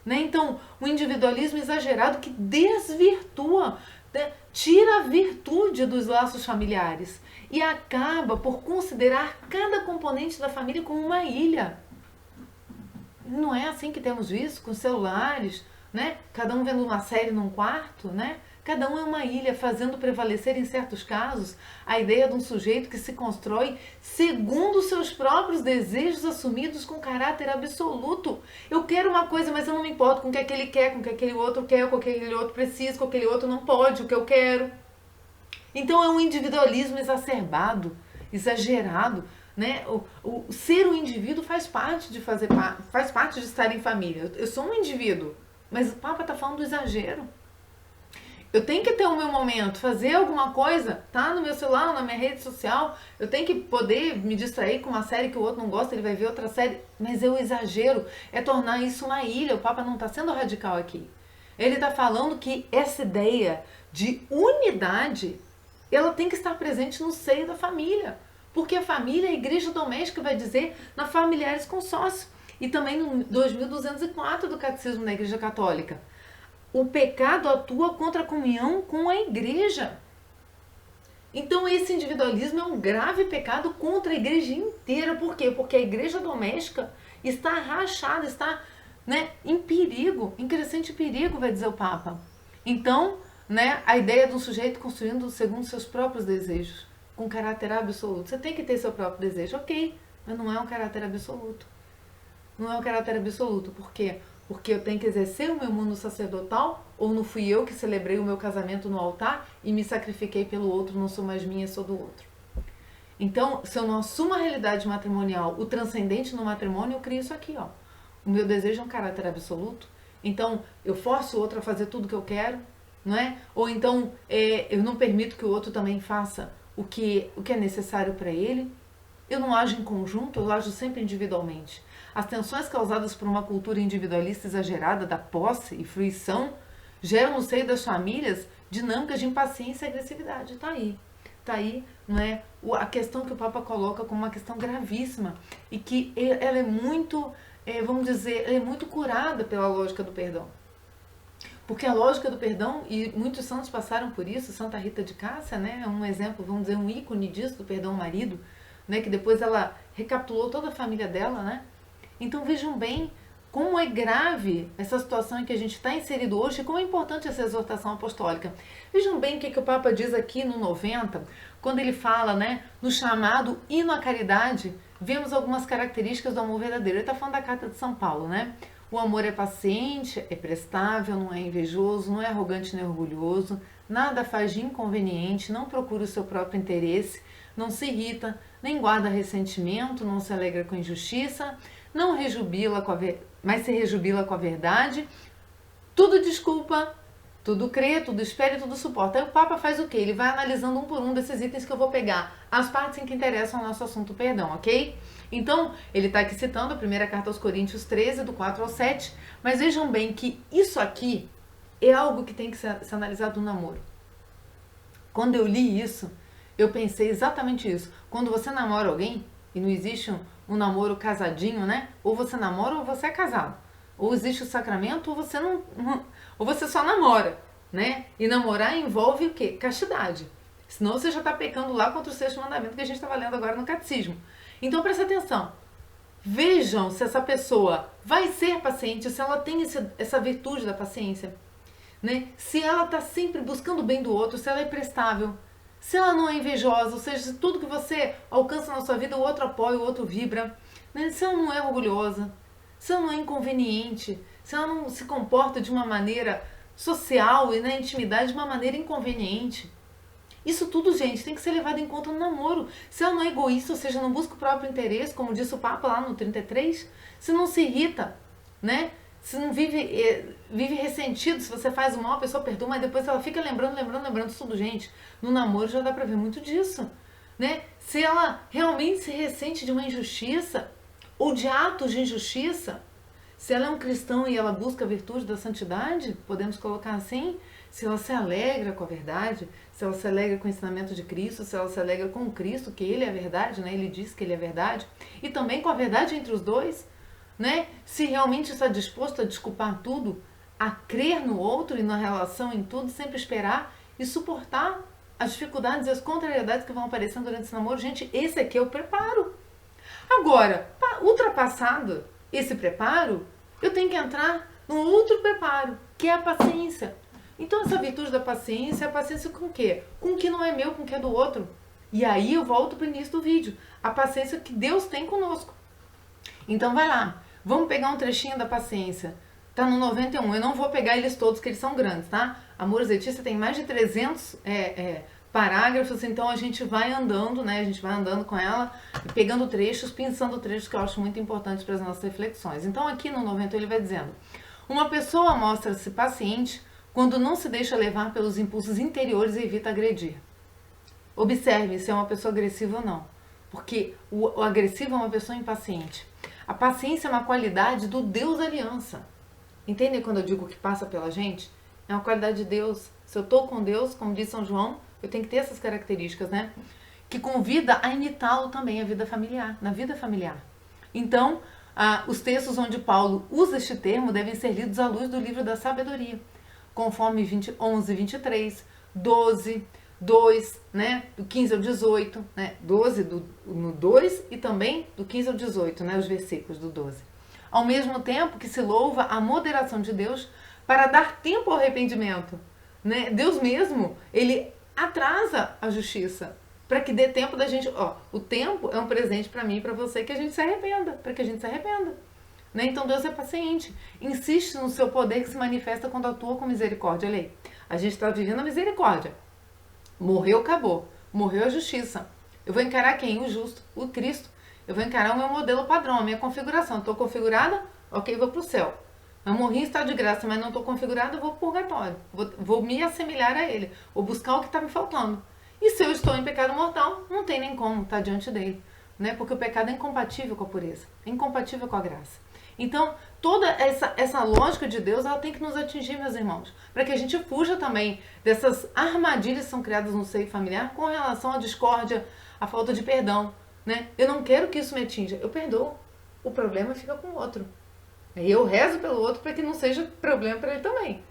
Né? Então, o individualismo exagerado que desvirtua, né? Tira a virtude dos laços familiares e acaba por considerar cada componente da família como uma ilha. Não é assim que temos visto com celulares, né? Cada um vendo uma série num quarto, né? Cada um é uma ilha, fazendo prevalecer em certos casos a ideia de um sujeito que se constrói segundo os seus próprios desejos assumidos com caráter absoluto. Eu quero uma coisa, mas eu não me importo com o que aquele quer, com o que aquele outro quer, com o que aquele outro precisa, com o que aquele outro não pode, o que eu quero. Então é um individualismo exacerbado, exagerado, né? O ser um indivíduo faz parte de estar em família. Eu sou um indivíduo, mas o Papa está falando do exagero. Eu tenho que ter o meu momento, fazer alguma coisa, tá no meu celular, na minha rede social. Eu tenho que poder me distrair com uma série que o outro não gosta, ele vai ver outra série. Mas eu exagero, é tornar isso uma ilha. O Papa não está sendo radical aqui. Ele está falando que essa ideia de unidade, ela tem que estar presente no seio da família. Porque a família, a igreja doméstica, vai dizer na Familiares Consórcio. E também no 2204 do Catecismo da Igreja Católica. O pecado atua contra a comunhão com a igreja. Então esse individualismo é um grave pecado contra a igreja inteira. Por quê? Porque a igreja doméstica está rachada, está, né, em perigo, em crescente perigo, vai dizer o Papa. Então, né, a ideia de um sujeito construindo segundo seus próprios desejos, com caráter absoluto. Você tem que ter seu próprio desejo, ok, mas não é um caráter absoluto. Não é um caráter absoluto. Por quê? Porque eu tenho que exercer o meu mundo sacerdotal, ou não fui eu que celebrei o meu casamento no altar e me sacrifiquei pelo outro, não sou mais minha, sou do outro. Então, se eu não assumo a realidade matrimonial, o transcendente no matrimônio, eu crio isso aqui, ó. O meu desejo é um caráter absoluto. Então, eu forço o outro a fazer tudo que eu quero, não é? Ou então, eu não permito que o outro também faça o que é necessário para ele. Eu não ajo em conjunto, eu ajo sempre individualmente. As tensões causadas por uma cultura individualista exagerada da posse e fruição geram no seio das famílias dinâmicas de impaciência e agressividade. Tá aí, não é? A questão que o Papa coloca como uma questão gravíssima e que ela é muito, vamos dizer, ela é muito curada pela lógica do perdão. Porque a lógica do perdão, e muitos santos passaram por isso, Santa Rita de Cássia, né, é um exemplo, vamos dizer, um ícone disso, do perdão ao marido, né, que depois ela recapitulou toda a família dela, né? Então vejam bem como é grave essa situação em que a gente está inserido hoje e como é importante essa exortação apostólica. Vejam bem o que o Papa diz aqui no 90, quando ele fala, né, no chamado hino à caridade, vemos algumas características do amor verdadeiro. Ele está falando da Carta de São Paulo, né? O amor é paciente, é prestável, não é invejoso, não é arrogante nem orgulhoso, nada faz de inconveniente, não procura o seu próprio interesse, não se irrita, nem guarda ressentimento, não se alegra com injustiça, não rejubila mas se rejubila com a verdade, tudo desculpa, tudo crê, tudo espera e tudo suporta. Aí o Papa faz o quê? Ele vai analisando um por um desses itens que eu vou pegar, as partes em que interessam ao nosso assunto perdão, ok? Então, ele está aqui citando a primeira carta aos Coríntios 13, do 4 ao 7, mas vejam bem que isso aqui é algo que tem que ser analisado no namoro. Quando eu li isso, eu pensei exatamente isso. Quando você namora alguém, e não existe um namoro casadinho, né? Ou você namora ou você é casado. Ou existe o sacramento ou você ou você só namora, né? E namorar envolve o quê? Castidade. Senão você já está pecando lá contra o sexto mandamento que a gente estava lendo agora no catecismo. Então presta atenção. Vejam se essa pessoa vai ser paciente, se ela tem essa virtude da paciência, né? Se ela está sempre buscando o bem do outro, se ela é prestável, se ela não é invejosa, ou seja, se tudo que você alcança na sua vida, o outro apoia, o outro vibra, né? Se ela não é orgulhosa, se ela não é inconveniente, se ela não se comporta de uma maneira social e na intimidade de uma maneira inconveniente. Isso tudo, gente, tem que ser levado em conta no namoro. Se ela não é egoísta, ou seja, não busca o próprio interesse, como disse o Papa lá no 33, se não se irrita, né? Se não vive ressentido, se você faz o mal, a pessoa perdoa, mas depois ela fica lembrando isso tudo, gente. No namoro já dá pra ver muito disso, né? Se ela realmente se ressente de uma injustiça ou de atos de injustiça, se ela é um cristão e ela busca a virtude da santidade, podemos colocar assim, se ela se alegra com a verdade, se ela se alegra com o ensinamento de Cristo, se ela se alegra com Cristo, que Ele é a verdade, né? Ele diz que Ele é a verdade, e também com a verdade entre os dois, né? Se realmente está disposto a desculpar tudo, a crer no outro e na relação em tudo, sempre esperar e suportar as dificuldades e as contrariedades que vão aparecendo durante esse namoro, gente, esse aqui é o preparo. Agora, ultrapassado esse preparo, eu tenho que entrar num outro preparo, que é a paciência. Então essa virtude da paciência é a paciência com o quê? Com o que não é meu, com o que é do outro. E aí eu volto para o início do vídeo. A paciência que Deus tem conosco. Então vai lá, vamos pegar um trechinho da paciência. Tá no 91, eu não vou pegar eles todos, que eles são grandes, tá? Amores Letícia tem mais de 300 parágrafos, então a gente vai andando, né? A gente vai andando com ela, pegando trechos, pensando trechos que eu acho muito importantes para as nossas reflexões. Então aqui no 91 ele vai dizendo: uma pessoa mostra-se paciente quando não se deixa levar pelos impulsos interiores e evita agredir. Observe se é uma pessoa agressiva ou não, porque o agressivo é uma pessoa impaciente. A paciência é uma qualidade do Deus da aliança. Entendem quando eu digo que passa pela gente? É uma qualidade de Deus. Se eu estou com Deus, como diz São João, eu tenho que ter essas características, né? Que convida a imitá-lo também na vida familiar. Então, os textos onde Paulo usa este termo devem ser lidos à luz do livro da sabedoria, conforme 11, 23, 12, 2, né? Do 15 ao 18, né? 12 no 2 e também do 15 ao 18, né? Os versículos do 12. Ao mesmo tempo que se louva a moderação de Deus para dar tempo ao arrependimento, né? Deus mesmo, ele atrasa a justiça para que dê tempo da gente, o tempo é um presente para mim e para você que a gente se arrependa, para que a gente se arrependa, né? Então Deus é paciente, insiste no seu poder que se manifesta quando atua com misericórdia. Olha aí, a gente está vivendo a misericórdia, morreu, acabou, morreu a justiça. Eu vou encarar quem? O justo, o Cristo. Eu vou encarar o meu modelo padrão, a minha configuração. Estou configurada? Ok, vou para o céu. Eu morri em estado de graça, mas não estou configurada, eu vou para o purgatório. Vou me assemelhar a ele, vou buscar o que está me faltando. E se eu estou em pecado mortal, não tem nem como estar diante dele, né? Porque o pecado é incompatível com a pureza, é incompatível com a graça. Então, toda essa lógica de Deus, ela tem que nos atingir, meus irmãos, para que a gente fuja também dessas armadilhas que são criadas no seio familiar com relação à discórdia, à falta de perdão, né? Eu não quero que isso me atinja, eu perdoo. O problema fica com o outro. E eu rezo pelo outro para que não seja problema para ele também.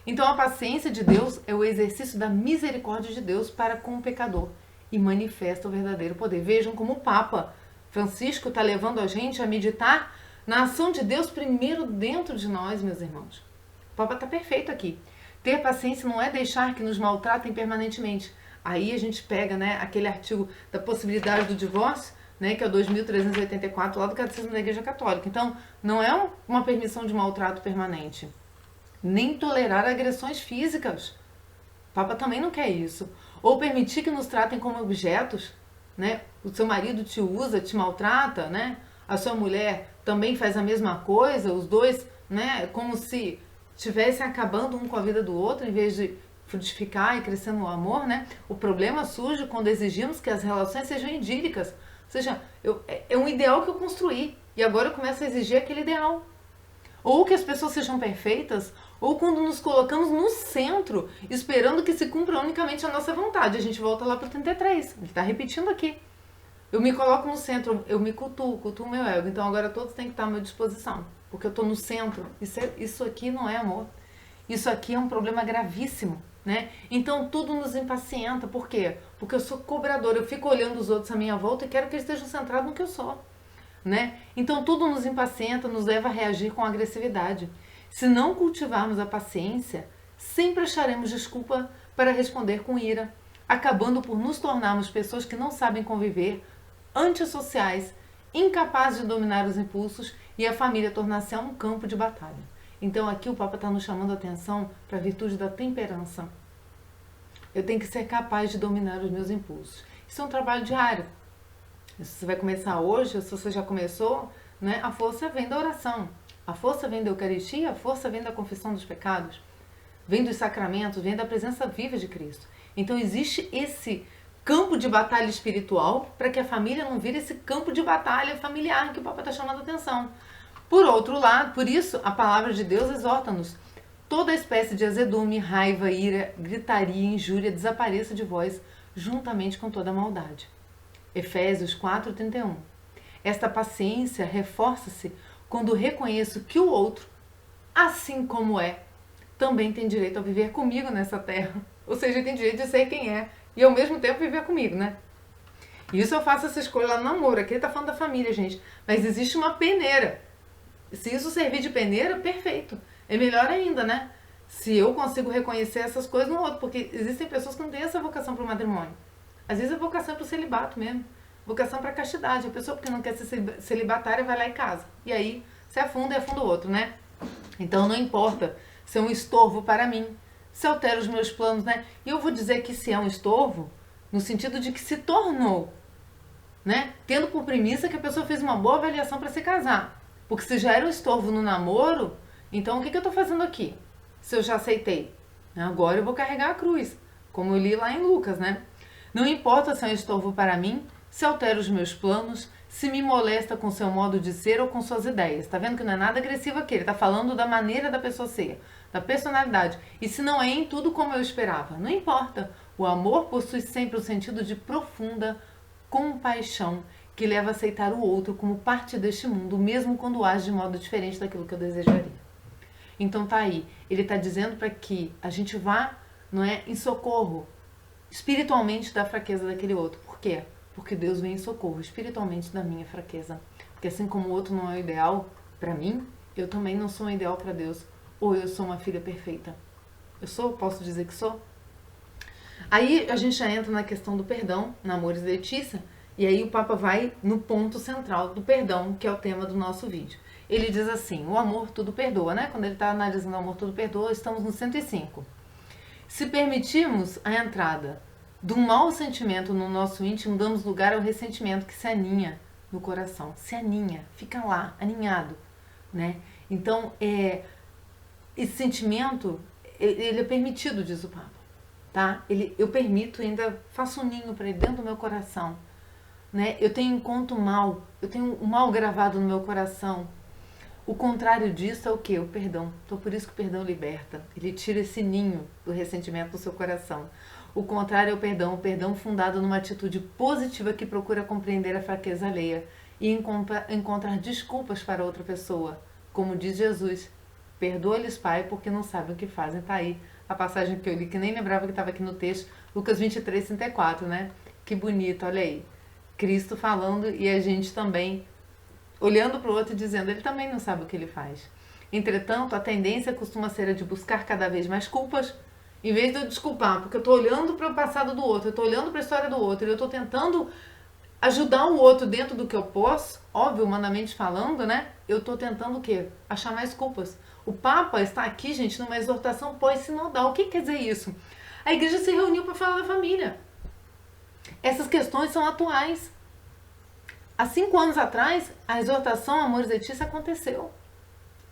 Então a paciência de Deus é o exercício da misericórdia de Deus para com o pecador e manifesta o verdadeiro poder. Vejam como o Papa Francisco está levando a gente a meditar na ação de Deus primeiro dentro de nós, meus irmãos. O Papa está perfeito aqui. Ter paciência não é deixar que nos maltratem permanentemente. Aí a gente pega, né, aquele artigo da possibilidade do divórcio, né, que é o 2384 lá do Catecismo da Igreja Católica. Então, não é uma permissão de maltrato permanente. Nem tolerar agressões físicas. O Papa também não quer isso. Ou permitir que nos tratem como objetos, né? O seu marido te usa, te maltrata, né? A sua mulher também faz a mesma coisa, os dois, né, como se estivessem acabando um com a vida do outro, em vez de frutificar e crescer no amor, né? O problema surge quando exigimos que as relações sejam idílicas. Ou seja, é um ideal que eu construí e agora eu começo a exigir aquele ideal. Ou que as pessoas sejam perfeitas, ou quando nos colocamos no centro, esperando que se cumpra unicamente a nossa vontade. A gente volta lá para o 33, ele está repetindo aqui. Eu me coloco no centro, eu me cultuo o meu ego. Então agora todos têm que estar à minha disposição, porque eu estou no centro. Isso aqui não é amor. Isso aqui é um problema gravíssimo, né? Então tudo nos impacienta. Por quê? Porque eu sou cobradora, eu fico olhando os outros à minha volta e quero que eles estejam centrados no que eu sou, né? Então tudo nos impacienta, nos leva a reagir com agressividade. Se não cultivarmos a paciência, sempre acharemos desculpa para responder com ira, acabando por nos tornarmos pessoas que não sabem conviver, antissociais, incapazes de dominar os impulsos e a família tornar-se um campo de batalha. Então aqui o Papa está nos chamando a atenção para a virtude da temperança. Eu tenho que ser capaz de dominar os meus impulsos. Isso é um trabalho diário. Se você vai começar hoje, ou se você já começou, né, a força vem da oração. A força vem da Eucaristia, a força vem da confissão dos pecados, vem dos sacramentos, vem da presença viva de Cristo. Então existe esse campo de batalha espiritual para que a família não vire esse campo de batalha familiar que o Papa está chamando a atenção. Por outro lado, por isso, a palavra de Deus exorta-nos. Toda espécie de azedume, raiva, ira, gritaria, injúria desapareça de vós, juntamente com toda a maldade. Efésios 4:31. Esta paciência reforça-se quando reconheço que o outro, assim como é, também tem direito a viver comigo nessa terra. Ou seja, tem direito de ser quem é e ao mesmo tempo viver comigo, né? E isso eu faço essa escolha lá no namoro. Aqui ele tá falando da família, gente. Mas existe uma peneira. Se isso servir de peneira, perfeito. É melhor ainda, né? Se eu consigo reconhecer essas coisas no outro. Porque existem pessoas que não têm essa vocação para o matrimônio. Às vezes a vocação é para o celibato mesmo. Vocação para a castidade. A pessoa porque não quer ser celibatária vai lá e casa. E aí se afunda e afunda o outro, né? Então não importa se é um estorvo para mim, se altera os meus planos, né? E eu vou dizer que se é um estorvo, no sentido de que se tornou, né? Tendo por premissa que a pessoa fez uma boa avaliação para se casar. Porque se já era um estorvo no namoro, então o que eu estou fazendo aqui? Se eu já aceitei, Agora eu vou carregar a cruz, como eu li lá em Lucas, né? Não importa se é um estorvo para mim, se altera os meus planos, se me molesta com seu modo de ser ou com suas ideias. Tá vendo que não é nada agressivo aqui, ele tá falando da maneira da pessoa ser, da personalidade. E se não é em tudo como eu esperava, não importa. O amor possui sempre o sentido de profunda compaixão que leva a aceitar o outro como parte deste mundo, mesmo quando age de modo diferente daquilo que eu desejaria. Então tá aí, ele está dizendo para que a gente vá, não é, em socorro espiritualmente da fraqueza daquele outro. Por quê? Porque Deus vem em socorro espiritualmente da minha fraqueza. Porque assim como o outro não é o ideal para mim, eu também não sou um ideal para Deus. Ou eu sou uma filha perfeita. Eu sou? Posso dizer que sou? Aí a gente já entra na questão do perdão, na Amores Letícia, e aí o Papa vai no ponto central do perdão, que é o tema do nosso vídeo. Ele diz assim, o amor tudo perdoa, né? Quando ele está analisando o amor tudo perdoa, estamos no 105. Se permitirmos a entrada de um mau sentimento no nosso íntimo, damos lugar ao ressentimento que se aninha no coração. Se aninha, fica lá, aninhado, né? Então, esse sentimento, ele é permitido, diz o Papa, tá? Eu permito, ainda faço um ninho para ele dentro do meu coração, né? Eu tenho encontro mal, eu tenho o mal gravado no meu coração. O contrário disso é o quê? O perdão. Então, por isso que o perdão liberta. Ele tira esse ninho do ressentimento do seu coração. O contrário é o perdão fundado numa atitude positiva que procura compreender a fraqueza alheia e encontrar desculpas para outra pessoa. Como diz Jesus, perdoa-lhes, Pai, porque não sabem o que fazem. Tá aí a passagem que eu li, que nem lembrava que estava aqui no texto, Lucas 23, 34, né? Que bonito, olha aí. Cristo falando e a gente também olhando para o outro e dizendo, ele também não sabe o que ele faz. Entretanto, a tendência costuma ser a de buscar cada vez mais culpas, em vez de eu desculpar, porque eu estou olhando para o passado do outro, eu estou olhando para a história do outro, eu estou tentando ajudar o outro dentro do que eu posso, óbvio, humanamente falando, né? Eu estou tentando o quê? Achar mais culpas. O Papa está aqui, gente, numa exortação pós-sinodal. O que quer dizer isso? A igreja se reuniu para falar da família. Essas questões são atuais. Há 5 anos atrás, a exortação Amores Letícia aconteceu.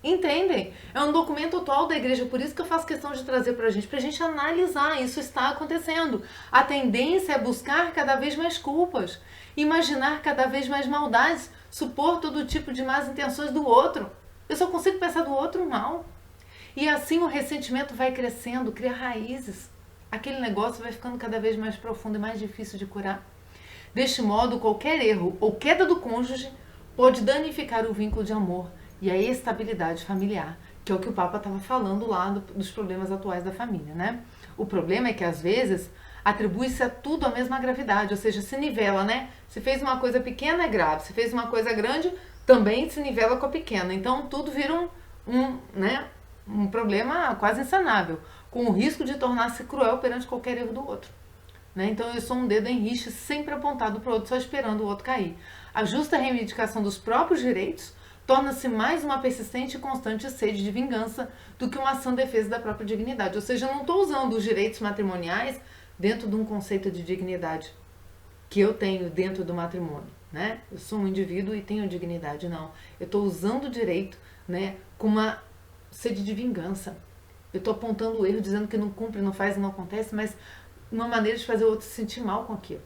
Entendem? É um documento atual da igreja, por isso que eu faço questão de trazer pra gente analisar. Isso está acontecendo. A tendência é buscar cada vez mais culpas, imaginar cada vez mais maldades, supor todo tipo de más intenções do outro. Eu só consigo pensar do outro mal. E assim o ressentimento vai crescendo, cria raízes. Aquele negócio vai ficando cada vez mais profundo e mais difícil de curar. Deste modo, qualquer erro ou queda do cônjuge pode danificar o vínculo de amor e a estabilidade familiar, que é o que o Papa estava falando lá dos problemas atuais da família, né? O problema é que, às vezes, atribui-se a tudo a mesma gravidade, ou seja, se nivela, né? Se fez uma coisa pequena, é grave. Se fez uma coisa grande, também se nivela com a pequena. Então, tudo vira um problema quase insanável, com o risco de tornar-se cruel perante qualquer erro do outro. Então eu sou um dedo em rixe sempre apontado para o outro, só esperando o outro cair. A justa reivindicação dos próprios direitos torna-se mais uma persistente e constante sede de vingança do que uma ação de defesa da própria dignidade. Ou seja, eu não estou usando os direitos matrimoniais dentro de um conceito de dignidade que eu tenho dentro do matrimônio, né? Eu sou um indivíduo e tenho dignidade, não. Eu estou usando o direito, né, com uma sede de vingança. Eu estou apontando o erro, dizendo que não cumpre, não faz e não acontece, mas uma maneira de fazer o outro se sentir mal com aquilo.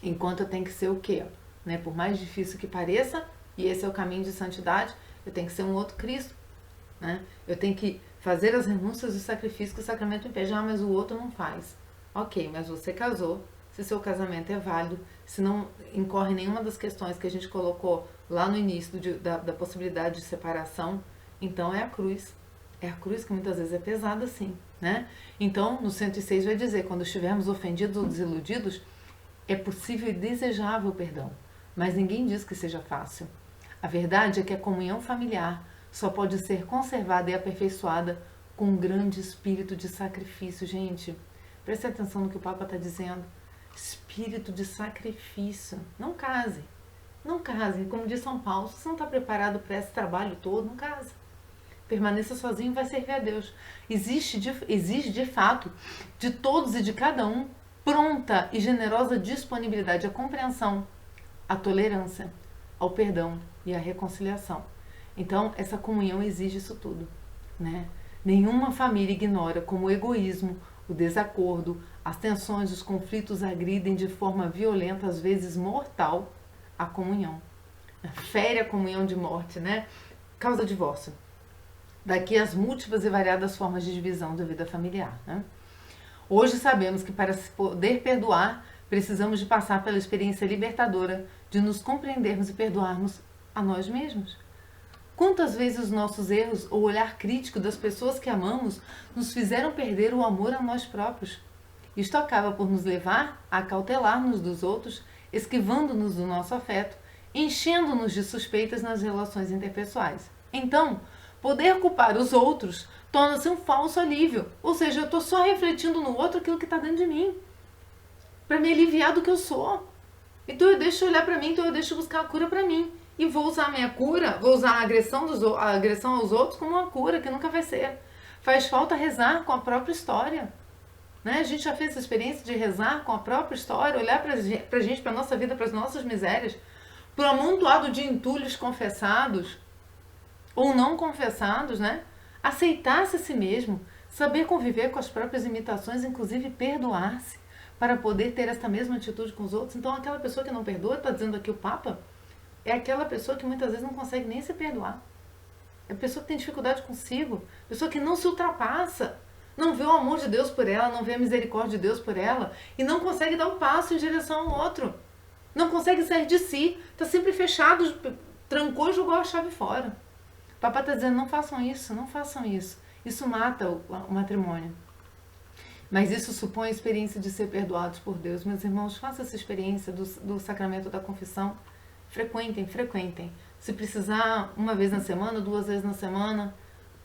Enquanto eu tenho que ser o quê? Né? Por mais difícil que pareça, e esse é o caminho de santidade, eu tenho que ser um outro Cristo. Né? Eu tenho que fazer as renúncias e os sacrifícios que o sacramento impede. Mas o outro não faz. Ok, mas você casou, se seu casamento é válido, se não incorre nenhuma das questões que a gente colocou lá no início da possibilidade de separação, então é a cruz. É a cruz que muitas vezes é pesada, sim, né? Então, no 106 vai dizer, quando estivermos ofendidos ou desiludidos, é possível e desejável o perdão, mas ninguém diz que seja fácil. A verdade é que a comunhão familiar só pode ser conservada e aperfeiçoada com um grande espírito de sacrifício. Gente, preste atenção no que o Papa está dizendo. Espírito de sacrifício. Não case. Não case. Como diz São Paulo, se você não está preparado para esse trabalho todo, não case. Permaneça sozinho e vai servir a Deus. Exige de fato de todos e de cada um pronta e generosa disponibilidade à compreensão, à tolerância, ao perdão e à reconciliação. Então, essa comunhão exige isso tudo, né? Nenhuma família ignora como o egoísmo, o desacordo, as tensões, os conflitos agridem de forma violenta, às vezes mortal, a comunhão. Fere a comunhão de morte, né? Causa divórcio. Daqui as múltiplas e variadas formas de divisão da vida familiar, né? Hoje sabemos que para poder perdoar, precisamos de passar pela experiência libertadora de nos compreendermos e perdoarmos a nós mesmos. Quantas vezes os nossos erros ou o olhar crítico das pessoas que amamos nos fizeram perder o amor a nós próprios? Isto acaba por nos levar a cautelar-nos dos outros, esquivando-nos do nosso afeto, enchendo-nos de suspeitas nas relações interpessoais. Então, poder culpar os outros torna-se um falso alívio, ou seja, eu estou só refletindo no outro aquilo que está dentro de mim, para me aliviar do que eu sou. Então eu deixo olhar para mim, então eu deixo buscar a cura para mim. E vou usar a minha cura, vou usar a agressão aos outros como uma cura, que nunca vai ser. Faz falta rezar com a própria história. Né? A gente já fez essa experiência de rezar com a própria história, olhar para a gente, para a nossa vida, para as nossas misérias, para o amontoado de entulhos confessados ou não confessados, né? Aceitar-se a si mesmo, saber conviver com as próprias imitações, inclusive perdoar-se, para poder ter essa mesma atitude com os outros. Então aquela pessoa que não perdoa, está dizendo aqui o Papa, é aquela pessoa que muitas vezes não consegue nem se perdoar. É a pessoa que tem dificuldade consigo, pessoa que não se ultrapassa, não vê o amor de Deus por ela, não vê a misericórdia de Deus por ela e não consegue dar um passo em direção ao outro. Não consegue sair de si, está sempre fechado, trancou e jogou a chave fora. O Papa está dizendo, não façam isso, não façam isso. Isso mata o matrimônio. Mas isso supõe a experiência de ser perdoados por Deus. Meus irmãos, façam essa experiência do sacramento da confissão. Frequentem. Se precisar, uma vez na semana, 2 vezes na semana,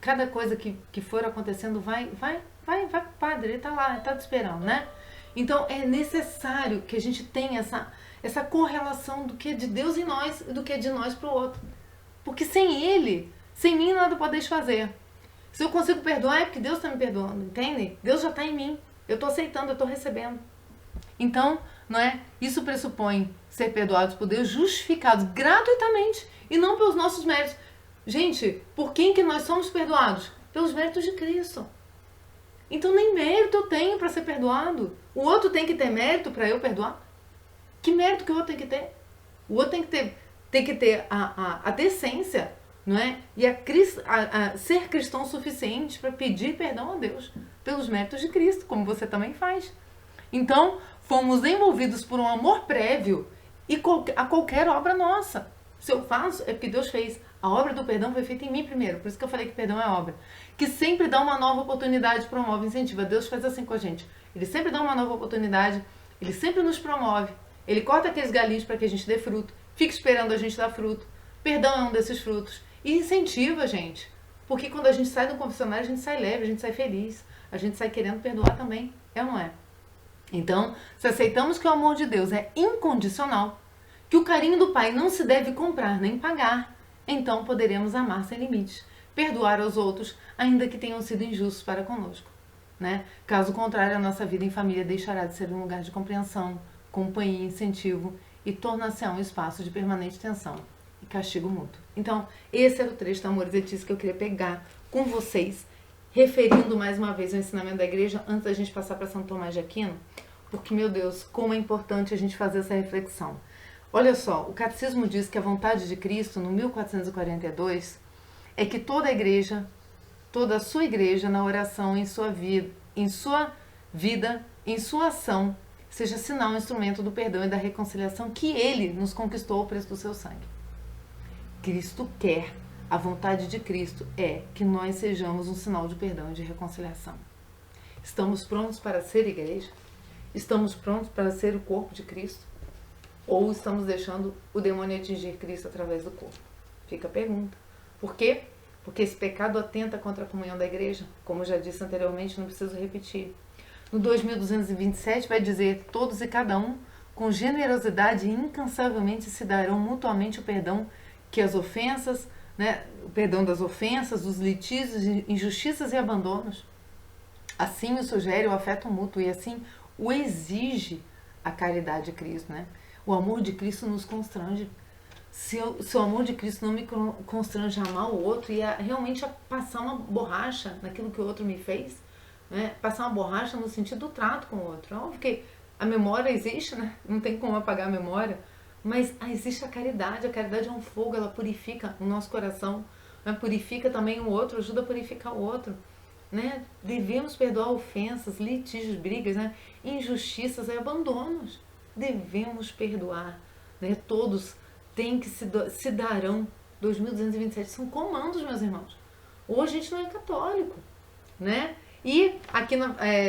cada coisa que for acontecendo, vai pro padre, ele está lá, ele está te esperando, né? Então é necessário que a gente tenha essa correlação do que é de Deus em nós e do que é de nós para o outro. Porque sem ele, sem mim, nada podeis fazer. Se eu consigo perdoar, é porque Deus está me perdoando, entende? Deus já está em mim. Eu estou aceitando, eu estou recebendo. Então, não é? Isso pressupõe ser perdoados por Deus, justificados gratuitamente e não pelos nossos méritos. Gente, por quem que nós somos perdoados? Pelos méritos de Cristo. Então nem mérito eu tenho para ser perdoado. O outro tem que ter mérito para eu perdoar? Que mérito que o outro tem que ter? O outro tem que ter a decência, não é? E ser cristão suficiente para pedir perdão a Deus pelos méritos de Cristo, como você também faz. Então, fomos envolvidos por um amor prévio e a qualquer obra nossa. Se eu faço, é porque Deus fez. A obra do perdão foi feita em mim primeiro. Por isso que eu falei que perdão é obra. Que sempre dá uma nova oportunidade, promove, incentiva. Deus faz assim com a gente. Ele sempre dá uma nova oportunidade. Ele sempre nos promove. Ele corta aqueles galinhos para que a gente dê fruto. Fica esperando a gente dar fruto. Perdão é um desses frutos. E incentiva a gente. Porque quando a gente sai do confessionário, a gente sai leve, a gente sai feliz. A gente sai querendo perdoar também. É ou não é? Então, se aceitamos que o amor de Deus é incondicional, que o carinho do Pai não se deve comprar nem pagar, então poderemos amar sem limites, perdoar aos outros, ainda que tenham sido injustos para conosco. Né? Caso contrário, a nossa vida em família deixará de ser um lugar de compreensão, companhia, incentivo e tornar-se-á um espaço de permanente tensão e castigo mútuo. Então, esse era o trecho da Amores Letícia que eu queria pegar com vocês, referindo mais uma vez ao ensinamento da igreja, antes da gente passar para São Tomás de Aquino, porque, meu Deus, como é importante a gente fazer essa reflexão. Olha só, o Catecismo diz que a vontade de Cristo, no 1442, é que toda a sua igreja, na oração, em sua vida, em sua ação, seja sinal, instrumento do perdão e da reconciliação que Ele nos conquistou ao preço do seu sangue. Cristo quer, a vontade de Cristo é que nós sejamos um sinal de perdão e de reconciliação. Estamos prontos para ser igreja? Estamos prontos para ser o corpo de Cristo? Ou estamos deixando o demônio atingir Cristo através do corpo? Fica a pergunta. Por quê? Porque esse pecado atenta contra a comunhão da igreja. Como eu já disse anteriormente, não preciso repetir. No 2227 vai dizer, todos e cada um, com generosidade e incansavelmente se darão mutuamente o perdão que as ofensas, né, o perdão das ofensas, dos litígios, injustiças e abandonos. Assim o sugere o afeto mútuo e assim o exige a caridade de Cristo, né? O amor de Cristo nos constrange. se o amor de Cristo não me constrange a amar o outro e realmente a passar uma borracha naquilo que o outro me fez, né? Passar uma borracha no sentido do trato com o outro. É óbvio que a memória existe, né? Não tem como apagar a memória, mas existe a caridade. A caridade é um fogo, ela purifica o nosso coração, né? Purifica também o outro, ajuda a purificar o outro, né? Devemos perdoar ofensas, litígios, brigas, né? Injustiças e abandonos. Devemos perdoar, né? Todos têm que se darão. 2227 são comandos, meus irmãos. Hoje a gente não é católico, né? E aqui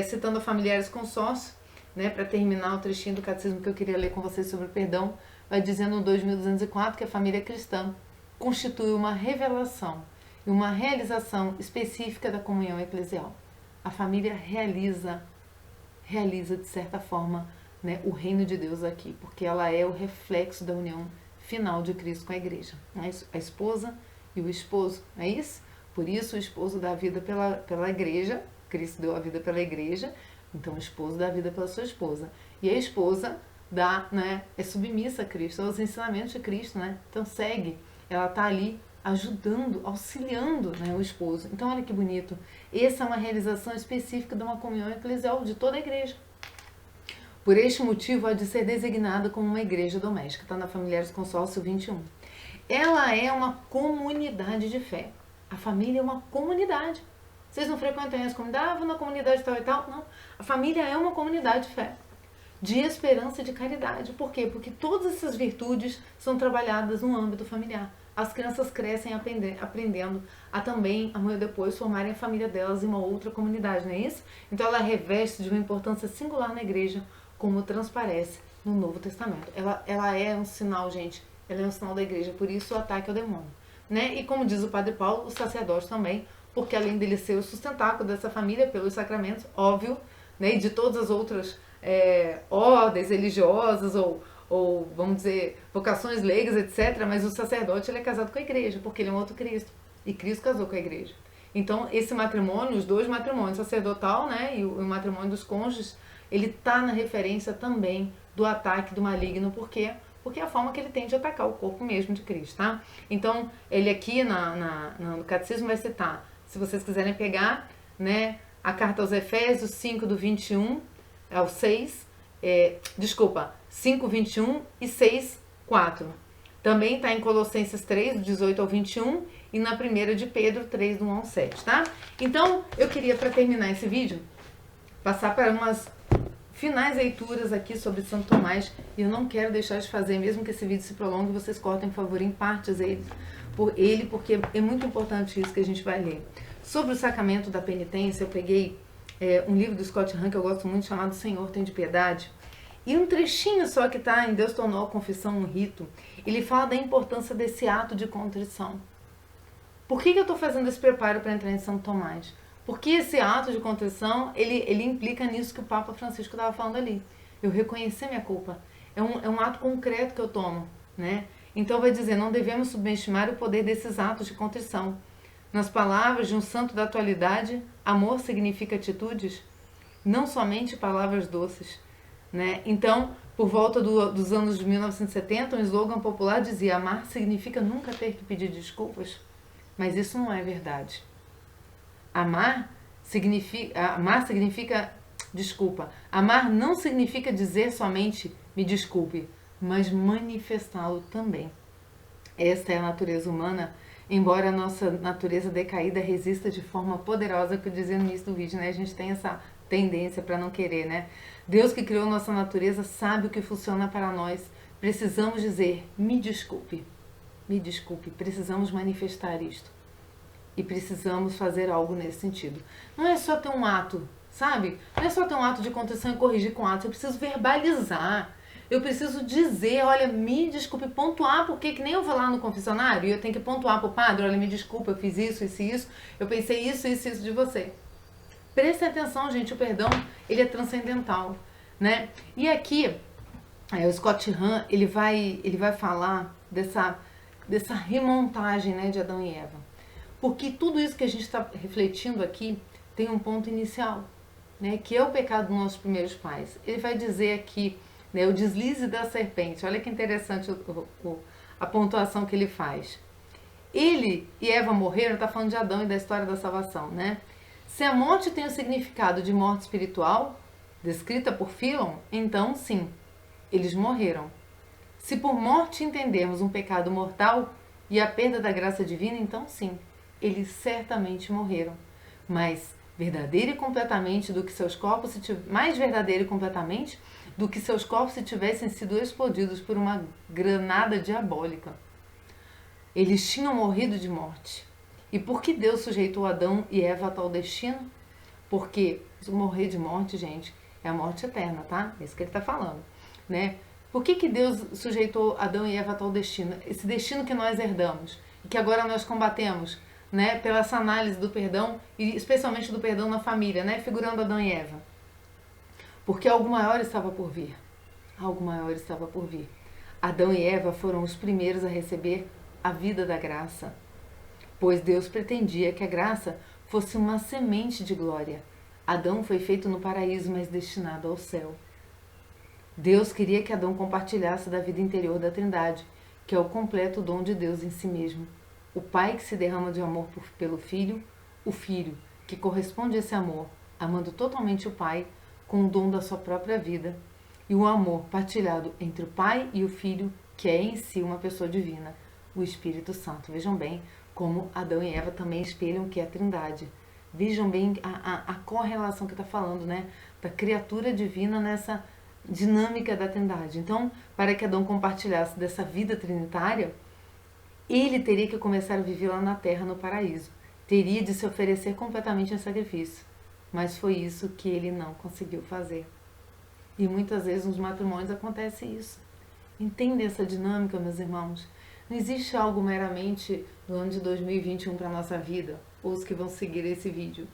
citando a Familiares Consórcio, né, para terminar o trechinho do catecismo que eu queria ler com vocês sobre o perdão, vai dizendo no 2204 que a família cristã constitui uma revelação e uma realização específica da comunhão eclesial. A família realiza de certa forma, né, o reino de Deus aqui, porque ela é o reflexo da união final de Cristo com a igreja. A esposa e o esposo, não é isso? Por isso o esposo dá a vida pela igreja, Cristo deu a vida pela igreja, então o esposo dá a vida pela sua esposa. E a esposa é submissa a Cristo, aos ensinamentos de Cristo, né? Então segue, ela está ali ajudando, auxiliando, né, o esposo. Então olha que bonito. Essa é uma realização específica de uma comunhão eclesial de toda a igreja. Por este motivo, há de ser designada como uma igreja doméstica. Está na Familiares Consórcio 21. Ela é uma comunidade de fé. A família é uma comunidade. Vocês não frequentam as comunidades? Vou na comunidade tal e tal? Não. A família é uma comunidade de fé, de esperança e de caridade. Por quê? Porque todas essas virtudes são trabalhadas no âmbito familiar. As crianças crescem aprendendo a também, amanhã depois, formarem a família delas em uma outra comunidade, não é isso? Então ela reveste de uma importância singular na igreja, como transparece no Novo Testamento. Ela é um sinal, gente, ela é um sinal da igreja, por isso o ataque ao demônio, né? E como diz o Padre Paulo, o sacerdote também, porque além dele ser o sustentáculo dessa família pelos sacramentos, óbvio, né? E de todas as outras ordens religiosas ou, vamos dizer, vocações leigas, etc. Mas o sacerdote, ele é casado com a igreja, porque ele é um outro Cristo. E Cristo casou com a igreja. Então, esse matrimônio, os dois matrimônios, sacerdotal, né, e o matrimônio dos cônjuges, ele está na referência também do ataque do maligno. Por quê? Porque é a forma que ele tem de atacar o corpo mesmo de Cristo, tá? Então, ele aqui no Catecismo vai citar, se vocês quiserem pegar, né, a carta aos Efésios 5, do 21 ao 6, 5, 21 e 6, 4. Também está em Colossenses 3, do 18 ao 21 e na 1 de Pedro 3, do 1 ao 7, tá? Então, eu queria, para terminar esse vídeo, passar para umas finais leituras aqui sobre Santo Tomás, e eu não quero deixar de fazer, mesmo que esse vídeo se prolongue, vocês cortem, por favor, em partes porque é muito importante isso que a gente vai ler. Sobre o sacramento da penitência, eu peguei um livro do Scott Hahn que eu gosto muito, chamado Senhor, tem de piedade, e um trechinho só que está em Deus tornou a confissão um rito. Ele fala da importância desse ato de contrição. Por que eu estou fazendo esse preparo para entrar em Santo Tomás? Porque esse ato de contrição, ele implica nisso que o Papa Francisco estava falando ali. Eu reconhecer minha culpa. É um ato concreto que eu tomo, né? Então vai dizer, não devemos subestimar o poder desses atos de contrição. Nas palavras de um santo da atualidade, amor significa atitudes, não somente palavras doces, né? Então, por volta dos anos de 1970, um slogan popular dizia: amar significa nunca ter que pedir desculpas. Mas isso não é verdade. Amar não significa dizer somente me desculpe, mas manifestá-lo também. Esta é a natureza humana, embora a nossa natureza decaída resista de forma poderosa, que eu dizia no início do vídeo, né? A gente tem essa tendência para não querer, né? Deus que criou nossa natureza sabe o que funciona para nós. Precisamos dizer, me desculpe, precisamos manifestar isto. E precisamos fazer algo nesse sentido. Não é só ter um ato, sabe? Não é só ter um ato de contrição e corrigir com ato. Eu preciso verbalizar. Eu preciso dizer, olha, me desculpe, pontuar, porque que nem eu vou lá no confessionário e eu tenho que pontuar para o padre, olha, me desculpa, eu fiz isso, eu pensei isso de você. Prestem atenção, gente, o perdão, ele é transcendental, né? E aqui, o Scott Hahn, ele vai falar dessa remontagem, né, de Adão e Eva. Porque tudo isso que a gente está refletindo aqui tem um ponto inicial, né, que é o pecado dos nossos primeiros pais. Ele vai dizer aqui, né, o deslize da serpente. Olha que interessante a pontuação que ele faz. Ele e Eva morreram, está falando de Adão e da história da salvação, né? Se a morte tem o significado de morte espiritual, descrita por Philon, então sim, eles morreram. Se por morte entendermos um pecado mortal e a perda da graça divina, então sim, eles certamente morreram. Mas verdadeiro e completamente do que seus corpos mais verdadeiro e completamente do que seus corpos se tivessem sido explodidos por uma granada diabólica. Eles tinham morrido de morte. E por que Deus sujeitou Adão e Eva a tal destino? Porque morrer de morte, gente, é a morte eterna, tá? É isso que ele está falando, né? Por que Deus sujeitou Adão e Eva a tal destino? Esse destino que nós herdamos e que agora nós combatemos, né? Pela essa análise do perdão e especialmente do perdão na família, né? Figurando Adão e Eva. Porque algo maior estava por vir. Algo maior estava por vir. Adão e Eva foram os primeiros a receber a vida da graça, pois Deus pretendia que a graça fosse uma semente de glória. Adão foi feito no paraíso, mas destinado ao céu. Deus queria que Adão compartilhasse da vida interior da Trindade, que é o completo dom de Deus em si mesmo. O Pai que se derrama de amor pelo Filho, o Filho que corresponde a esse amor, amando totalmente o Pai com o dom da sua própria vida, e o amor partilhado entre o Pai e o Filho, que é em si uma pessoa divina, o Espírito Santo. Vejam bem como Adão e Eva também espelham o que é a Trindade. Vejam bem a correlação que está falando, né? Da criatura divina nessa dinâmica da Trindade. Então, para que Adão compartilhasse dessa vida trinitária, ele teria que começar a viver lá na terra, no paraíso. Teria de se oferecer completamente em sacrifício. Mas foi isso que ele não conseguiu fazer. E muitas vezes nos matrimônios acontece isso. Entendem essa dinâmica, meus irmãos? Não existe algo meramente no ano de 2021 para a nossa vida, ou os que vão seguir esse vídeo.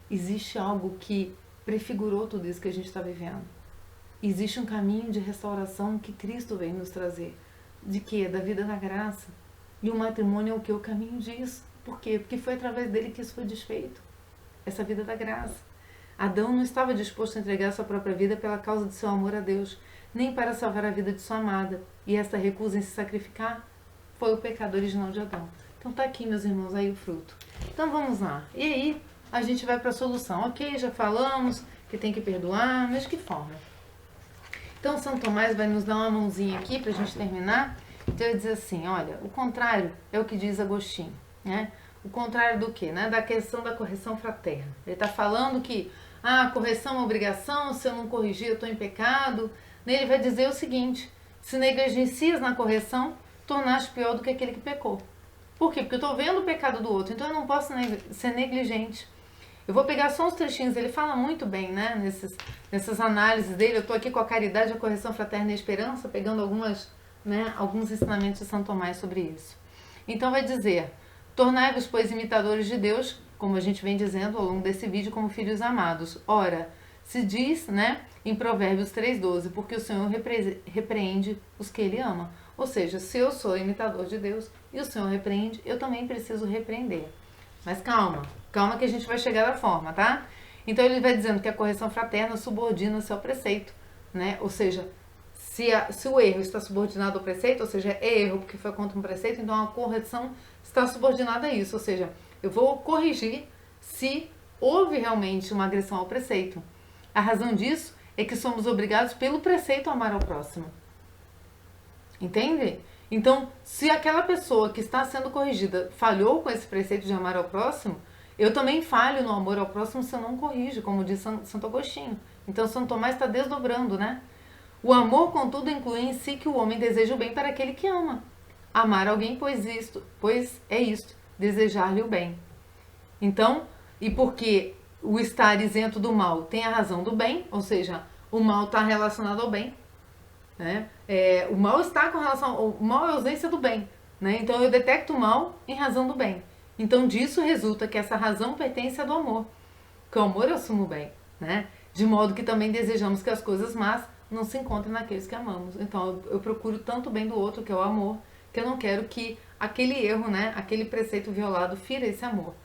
Existe algo que prefigurou tudo isso que a gente está vivendo. Existe um caminho de restauração que Cristo vem nos trazer. De quê? Da vida da graça. E o matrimônio é o quê? O caminho disso. Por quê? Porque foi através dele que isso foi desfeito. Essa vida da graça. Adão não estava disposto a entregar sua própria vida pela causa de seu amor a Deus, nem para salvar a vida de sua amada. E esta recusa em se sacrificar foi o pecado original de Adão. Então tá aqui, meus irmãos, aí o fruto. Então vamos lá. E aí a gente vai para a solução. Ok, já falamos que tem que perdoar, mas de que forma? Então São Tomás vai nos dar uma mãozinha aqui para a gente terminar. Então ele diz assim, olha, o contrário é o que diz Agostinho, né? O contrário do quê? Né? Da questão da correção fraterna. Ele está falando que a correção é uma obrigação, se eu não corrigir eu estou em pecado. Ele vai dizer o seguinte, se negligencias na correção, tornaste pior do que aquele que pecou. Por quê? Porque eu estou vendo o pecado do outro, então eu não posso ser negligente. Eu vou pegar só uns trechinhos, ele fala muito bem, né, nessas análises dele. Eu estou aqui com a caridade, a correção fraterna e a esperança, pegando alguns ensinamentos de São Tomás sobre isso. Então vai dizer, tornai-vos, pois, imitadores de Deus, como a gente vem dizendo ao longo desse vídeo, como filhos amados. Ora, se diz, né, em Provérbios 3,12, porque o Senhor repreende os que Ele ama. Ou seja, se eu sou imitador de Deus e o Senhor repreende, eu também preciso repreender. Mas calma que a gente vai chegar da forma, tá? Então ele vai dizendo que a correção fraterna subordina-se ao preceito, né? Ou seja, se o erro está subordinado ao preceito, ou seja, é erro porque foi contra um preceito, então a correção está subordinada a isso. Ou seja, eu vou corrigir se houve realmente uma agressão ao preceito. A razão disso é que somos obrigados pelo preceito a amar ao próximo. Entende? Então, se aquela pessoa que está sendo corrigida falhou com esse preceito de amar ao próximo, eu também falho no amor ao próximo se eu não corrijo, como diz Santo Agostinho. Então, Santo Tomás está desdobrando, né? O amor, contudo, inclui em si que o homem deseja o bem para aquele que ama. Amar alguém, pois é isto, desejar-lhe o bem. Então, e porque o estar isento do mal tem a razão do bem, ou seja, o mal está relacionado ao bem, né? O mal está com relação, o mal é a ausência do bem, né? Então eu detecto o mal em razão do bem. Então disso resulta que essa razão pertence ao do amor, que o amor é o sumo bem, né? De modo que também desejamos que as coisas más não se encontrem naqueles que amamos. Então eu procuro tanto o bem do outro, que é o amor, que eu não quero que aquele erro, né, aquele preceito violado fira esse amor,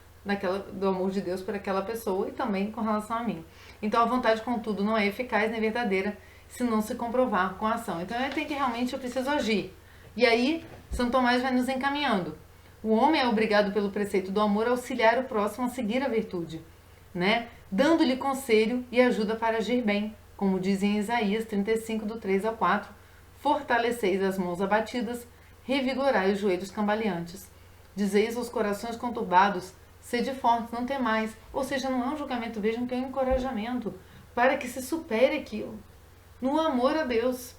do amor de Deus por aquela pessoa e também com relação a mim. Então a vontade, contudo, não é eficaz nem verdadeira se não se comprovar com a ação. Então eu preciso agir. E aí, São Tomás vai nos encaminhando. O homem é obrigado pelo preceito do amor a auxiliar o próximo a seguir a virtude, né? Dando-lhe conselho e ajuda para agir bem, como diz em Isaías 35, do 3 ao 4, fortaleceis as mãos abatidas, revigorai os joelhos cambaleantes. Dizeis aos corações conturbados, sede fortes, não temais. Ou seja, não é um julgamento, vejam que é um encorajamento, para que se supere aquilo, no amor a Deus.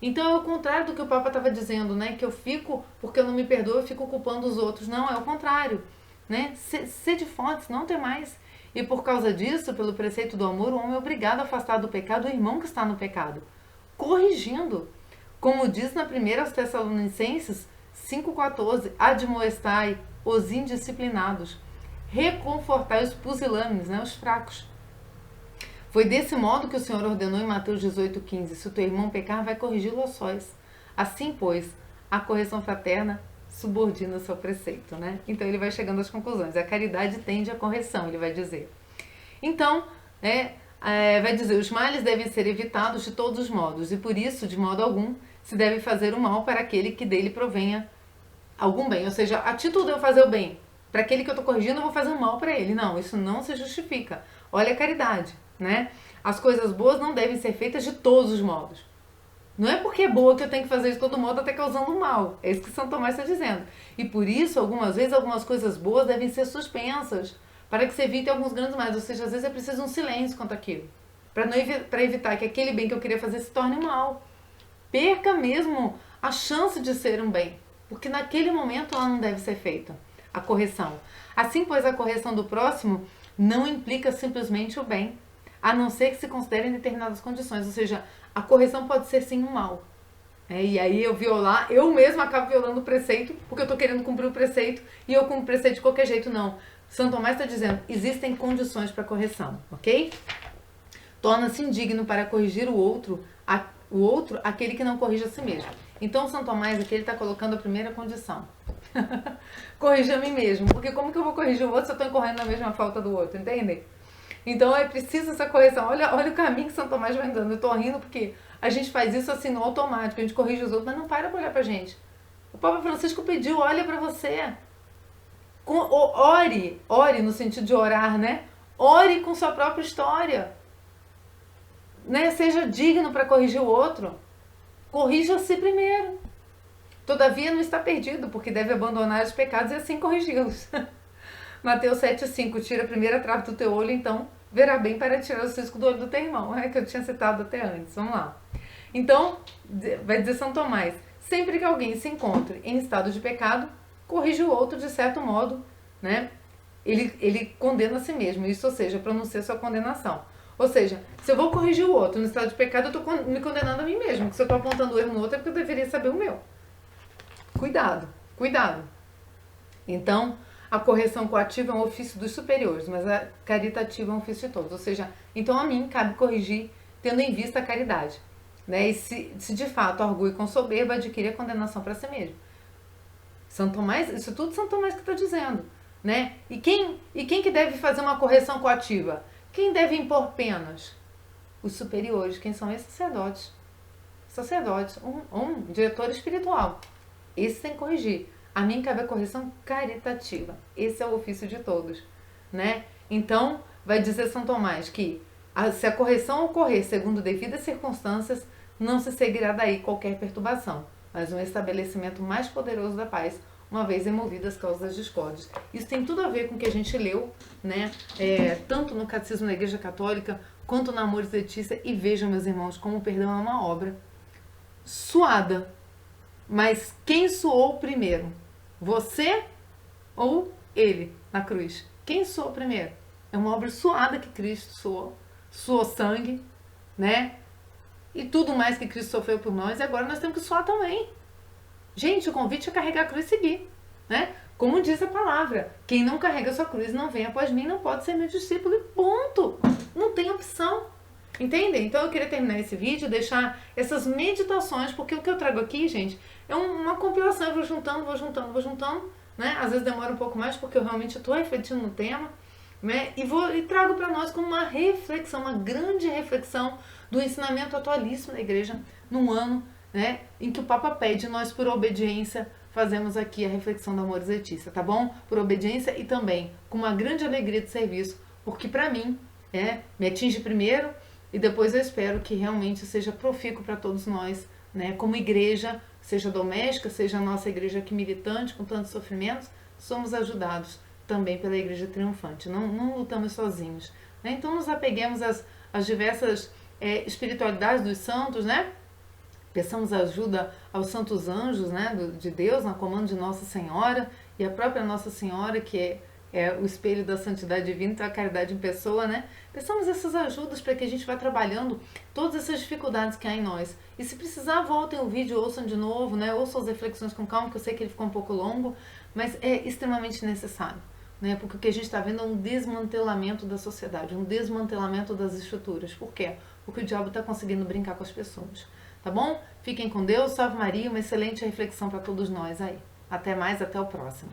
Então é o contrário do que o Papa estava dizendo, né? Que eu fico, porque eu não me perdoo, eu fico culpando os outros. Não, é o contrário, né? Sede fortes, não temais. E por causa disso, pelo preceito do amor, o homem é obrigado a afastar do pecado o irmão que está no pecado, corrigindo. Como diz na primeira aos Tessalonicenses 5,14, admoestai os indisciplinados, reconfortai os pusilânimes, né, os fracos. Foi desse modo que o Senhor ordenou em Mateus 18,15, se o teu irmão pecar, vai corrigi-lo a sós. Assim, pois, a correção fraterna subordina o seu preceito, né? Então ele vai chegando às conclusões. A caridade tende à correção, ele vai dizer. Então, vai dizer, os males devem ser evitados de todos os modos, e por isso, de modo algum, se deve fazer o mal para aquele que dele provenha algum bem. Ou seja, a título de eu fazer o bem para aquele que eu estou corrigindo, eu vou fazer o mal para ele. Não, isso não se justifica. Olha a caridade, né? As coisas boas não devem ser feitas de todos os modos. Não é porque é boa que eu tenho que fazer de todo modo até causando mal. É isso que São Tomás está dizendo. E por isso, algumas vezes, algumas coisas boas devem ser suspensas para que se evite alguns grandes males. Ou seja, às vezes é preciso um silêncio quanto àquilo. Para evitar que aquele bem que eu queria fazer se torne um mal. Perca mesmo a chance de ser um bem. Porque naquele momento ela não deve ser feita. A correção. Assim, pois, a correção do próximo não implica simplesmente o bem, a não ser que se considere em determinadas condições. Ou seja, a correção pode ser sim um mal. E aí eu mesma acabo violando o preceito, porque eu estou querendo cumprir o preceito e eu cumpro o preceito de qualquer jeito, não. São Tomás está dizendo, existem condições para correção, ok? Torna-se indigno para corrigir o outro aquele que não corrige a si mesmo. Então, São Tomás aqui ele está colocando a primeira condição. Corrigir a mim mesmo, porque como que eu vou corrigir o outro se eu estou incorrendo na mesma falta do outro, entendem? Então é preciso essa correção. Olha o caminho que São Tomás vai andando. Eu tô rindo porque a gente faz isso assim no automático. A gente corrige os outros, mas não para olhar pra gente. O Papa Francisco pediu, olha pra você. Ore no sentido de orar, né? Ore com sua própria história. Né? Seja digno para corrigir o outro. Corrija a si primeiro. Todavia não está perdido, porque deve abandonar os pecados e assim corrigi-los. Mateus 7,5, tira a primeira trave do teu olho, então verá bem para tirar o cisco do olho do teu irmão, que eu tinha citado até antes. Vamos lá. Então, vai dizer São Tomás, sempre que alguém se encontre em estado de pecado, corrige o outro de certo modo, né? Ele condena a si mesmo, isso, ou seja, pronuncia sua condenação. Ou seja, se eu vou corrigir o outro no estado de pecado, eu estou me condenando a mim mesmo, porque se eu estou apontando o erro no outro é porque eu deveria saber o meu. Cuidado. Então, a correção coativa é um ofício dos superiores, mas a caritativa é um ofício de todos. Ou seja, então a mim cabe corrigir tendo em vista a caridade. Né? E se de fato orgulho com soberba adquire a condenação para si mesmo. São Tomás, isso tudo São Tomás que está dizendo. Né? E quem que deve fazer uma correção coativa? Quem deve impor penas? Os superiores. Quem são esses? Sacerdotes. Sacerdotes. Um diretor espiritual. Esse tem que corrigir. A mim cabe a correção caritativa. Esse é o ofício de todos, né? Então, vai dizer São Tomás que se a correção ocorrer segundo devidas circunstâncias, não se seguirá daí qualquer perturbação, mas um estabelecimento mais poderoso da paz, uma vez removidas as causas das discórdias. Isso tem tudo a ver com o que a gente leu, né? Tanto no Catecismo da Igreja Católica, quanto na Amoris Laetitia. E vejam, meus irmãos, como o perdão é uma obra suada. Mas quem suou primeiro? Você ou ele na cruz? Quem suou primeiro? É uma obra suada que Cristo suou. Suou sangue, né? E tudo mais que Cristo sofreu por nós. E agora nós temos que suar também. Gente, o convite é carregar a cruz e seguir, né? Como diz a palavra, quem não carrega a sua cruz não vem após mim, não pode ser meu discípulo e ponto. Não tem opção. Entendem? Então eu queria terminar esse vídeo, deixar essas meditações, porque o que eu trago aqui, gente, é uma compilação. Eu vou juntando, né? Às vezes demora um pouco mais, porque eu realmente estou refletindo no tema, né? E trago para nós como uma reflexão, uma grande reflexão do ensinamento atualíssimo da igreja num ano né, em que o Papa pede, nós por obediência fazemos aqui a reflexão da Amores Letícia, tá bom? Por obediência e também com uma grande alegria de serviço, porque para mim me atinge primeiro e depois eu espero que realmente seja profícuo para todos nós, né, como igreja, seja doméstica, seja a nossa igreja aqui militante, com tantos sofrimentos, somos ajudados também pela igreja triunfante, não lutamos sozinhos, né? Então nos apeguemos às diversas espiritualidades dos santos, né? Peçamos ajuda aos santos anjos, né, de Deus, no comando de Nossa Senhora, e a própria Nossa Senhora, que é o espelho da santidade divina, então a caridade em pessoa, né? Peçamos essas ajudas para que a gente vá trabalhando todas essas dificuldades que há em nós. E se precisar, voltem o vídeo, ouçam de novo, né? Ouçam as reflexões com calma, que eu sei que ele ficou um pouco longo, mas é extremamente necessário, né? Porque o que a gente está vendo é um desmantelamento da sociedade, um desmantelamento das estruturas. Por quê? Porque o diabo está conseguindo brincar com as pessoas. Tá bom? Fiquem com Deus, salve Maria, uma excelente reflexão para todos nós aí. Até mais, até o próximo.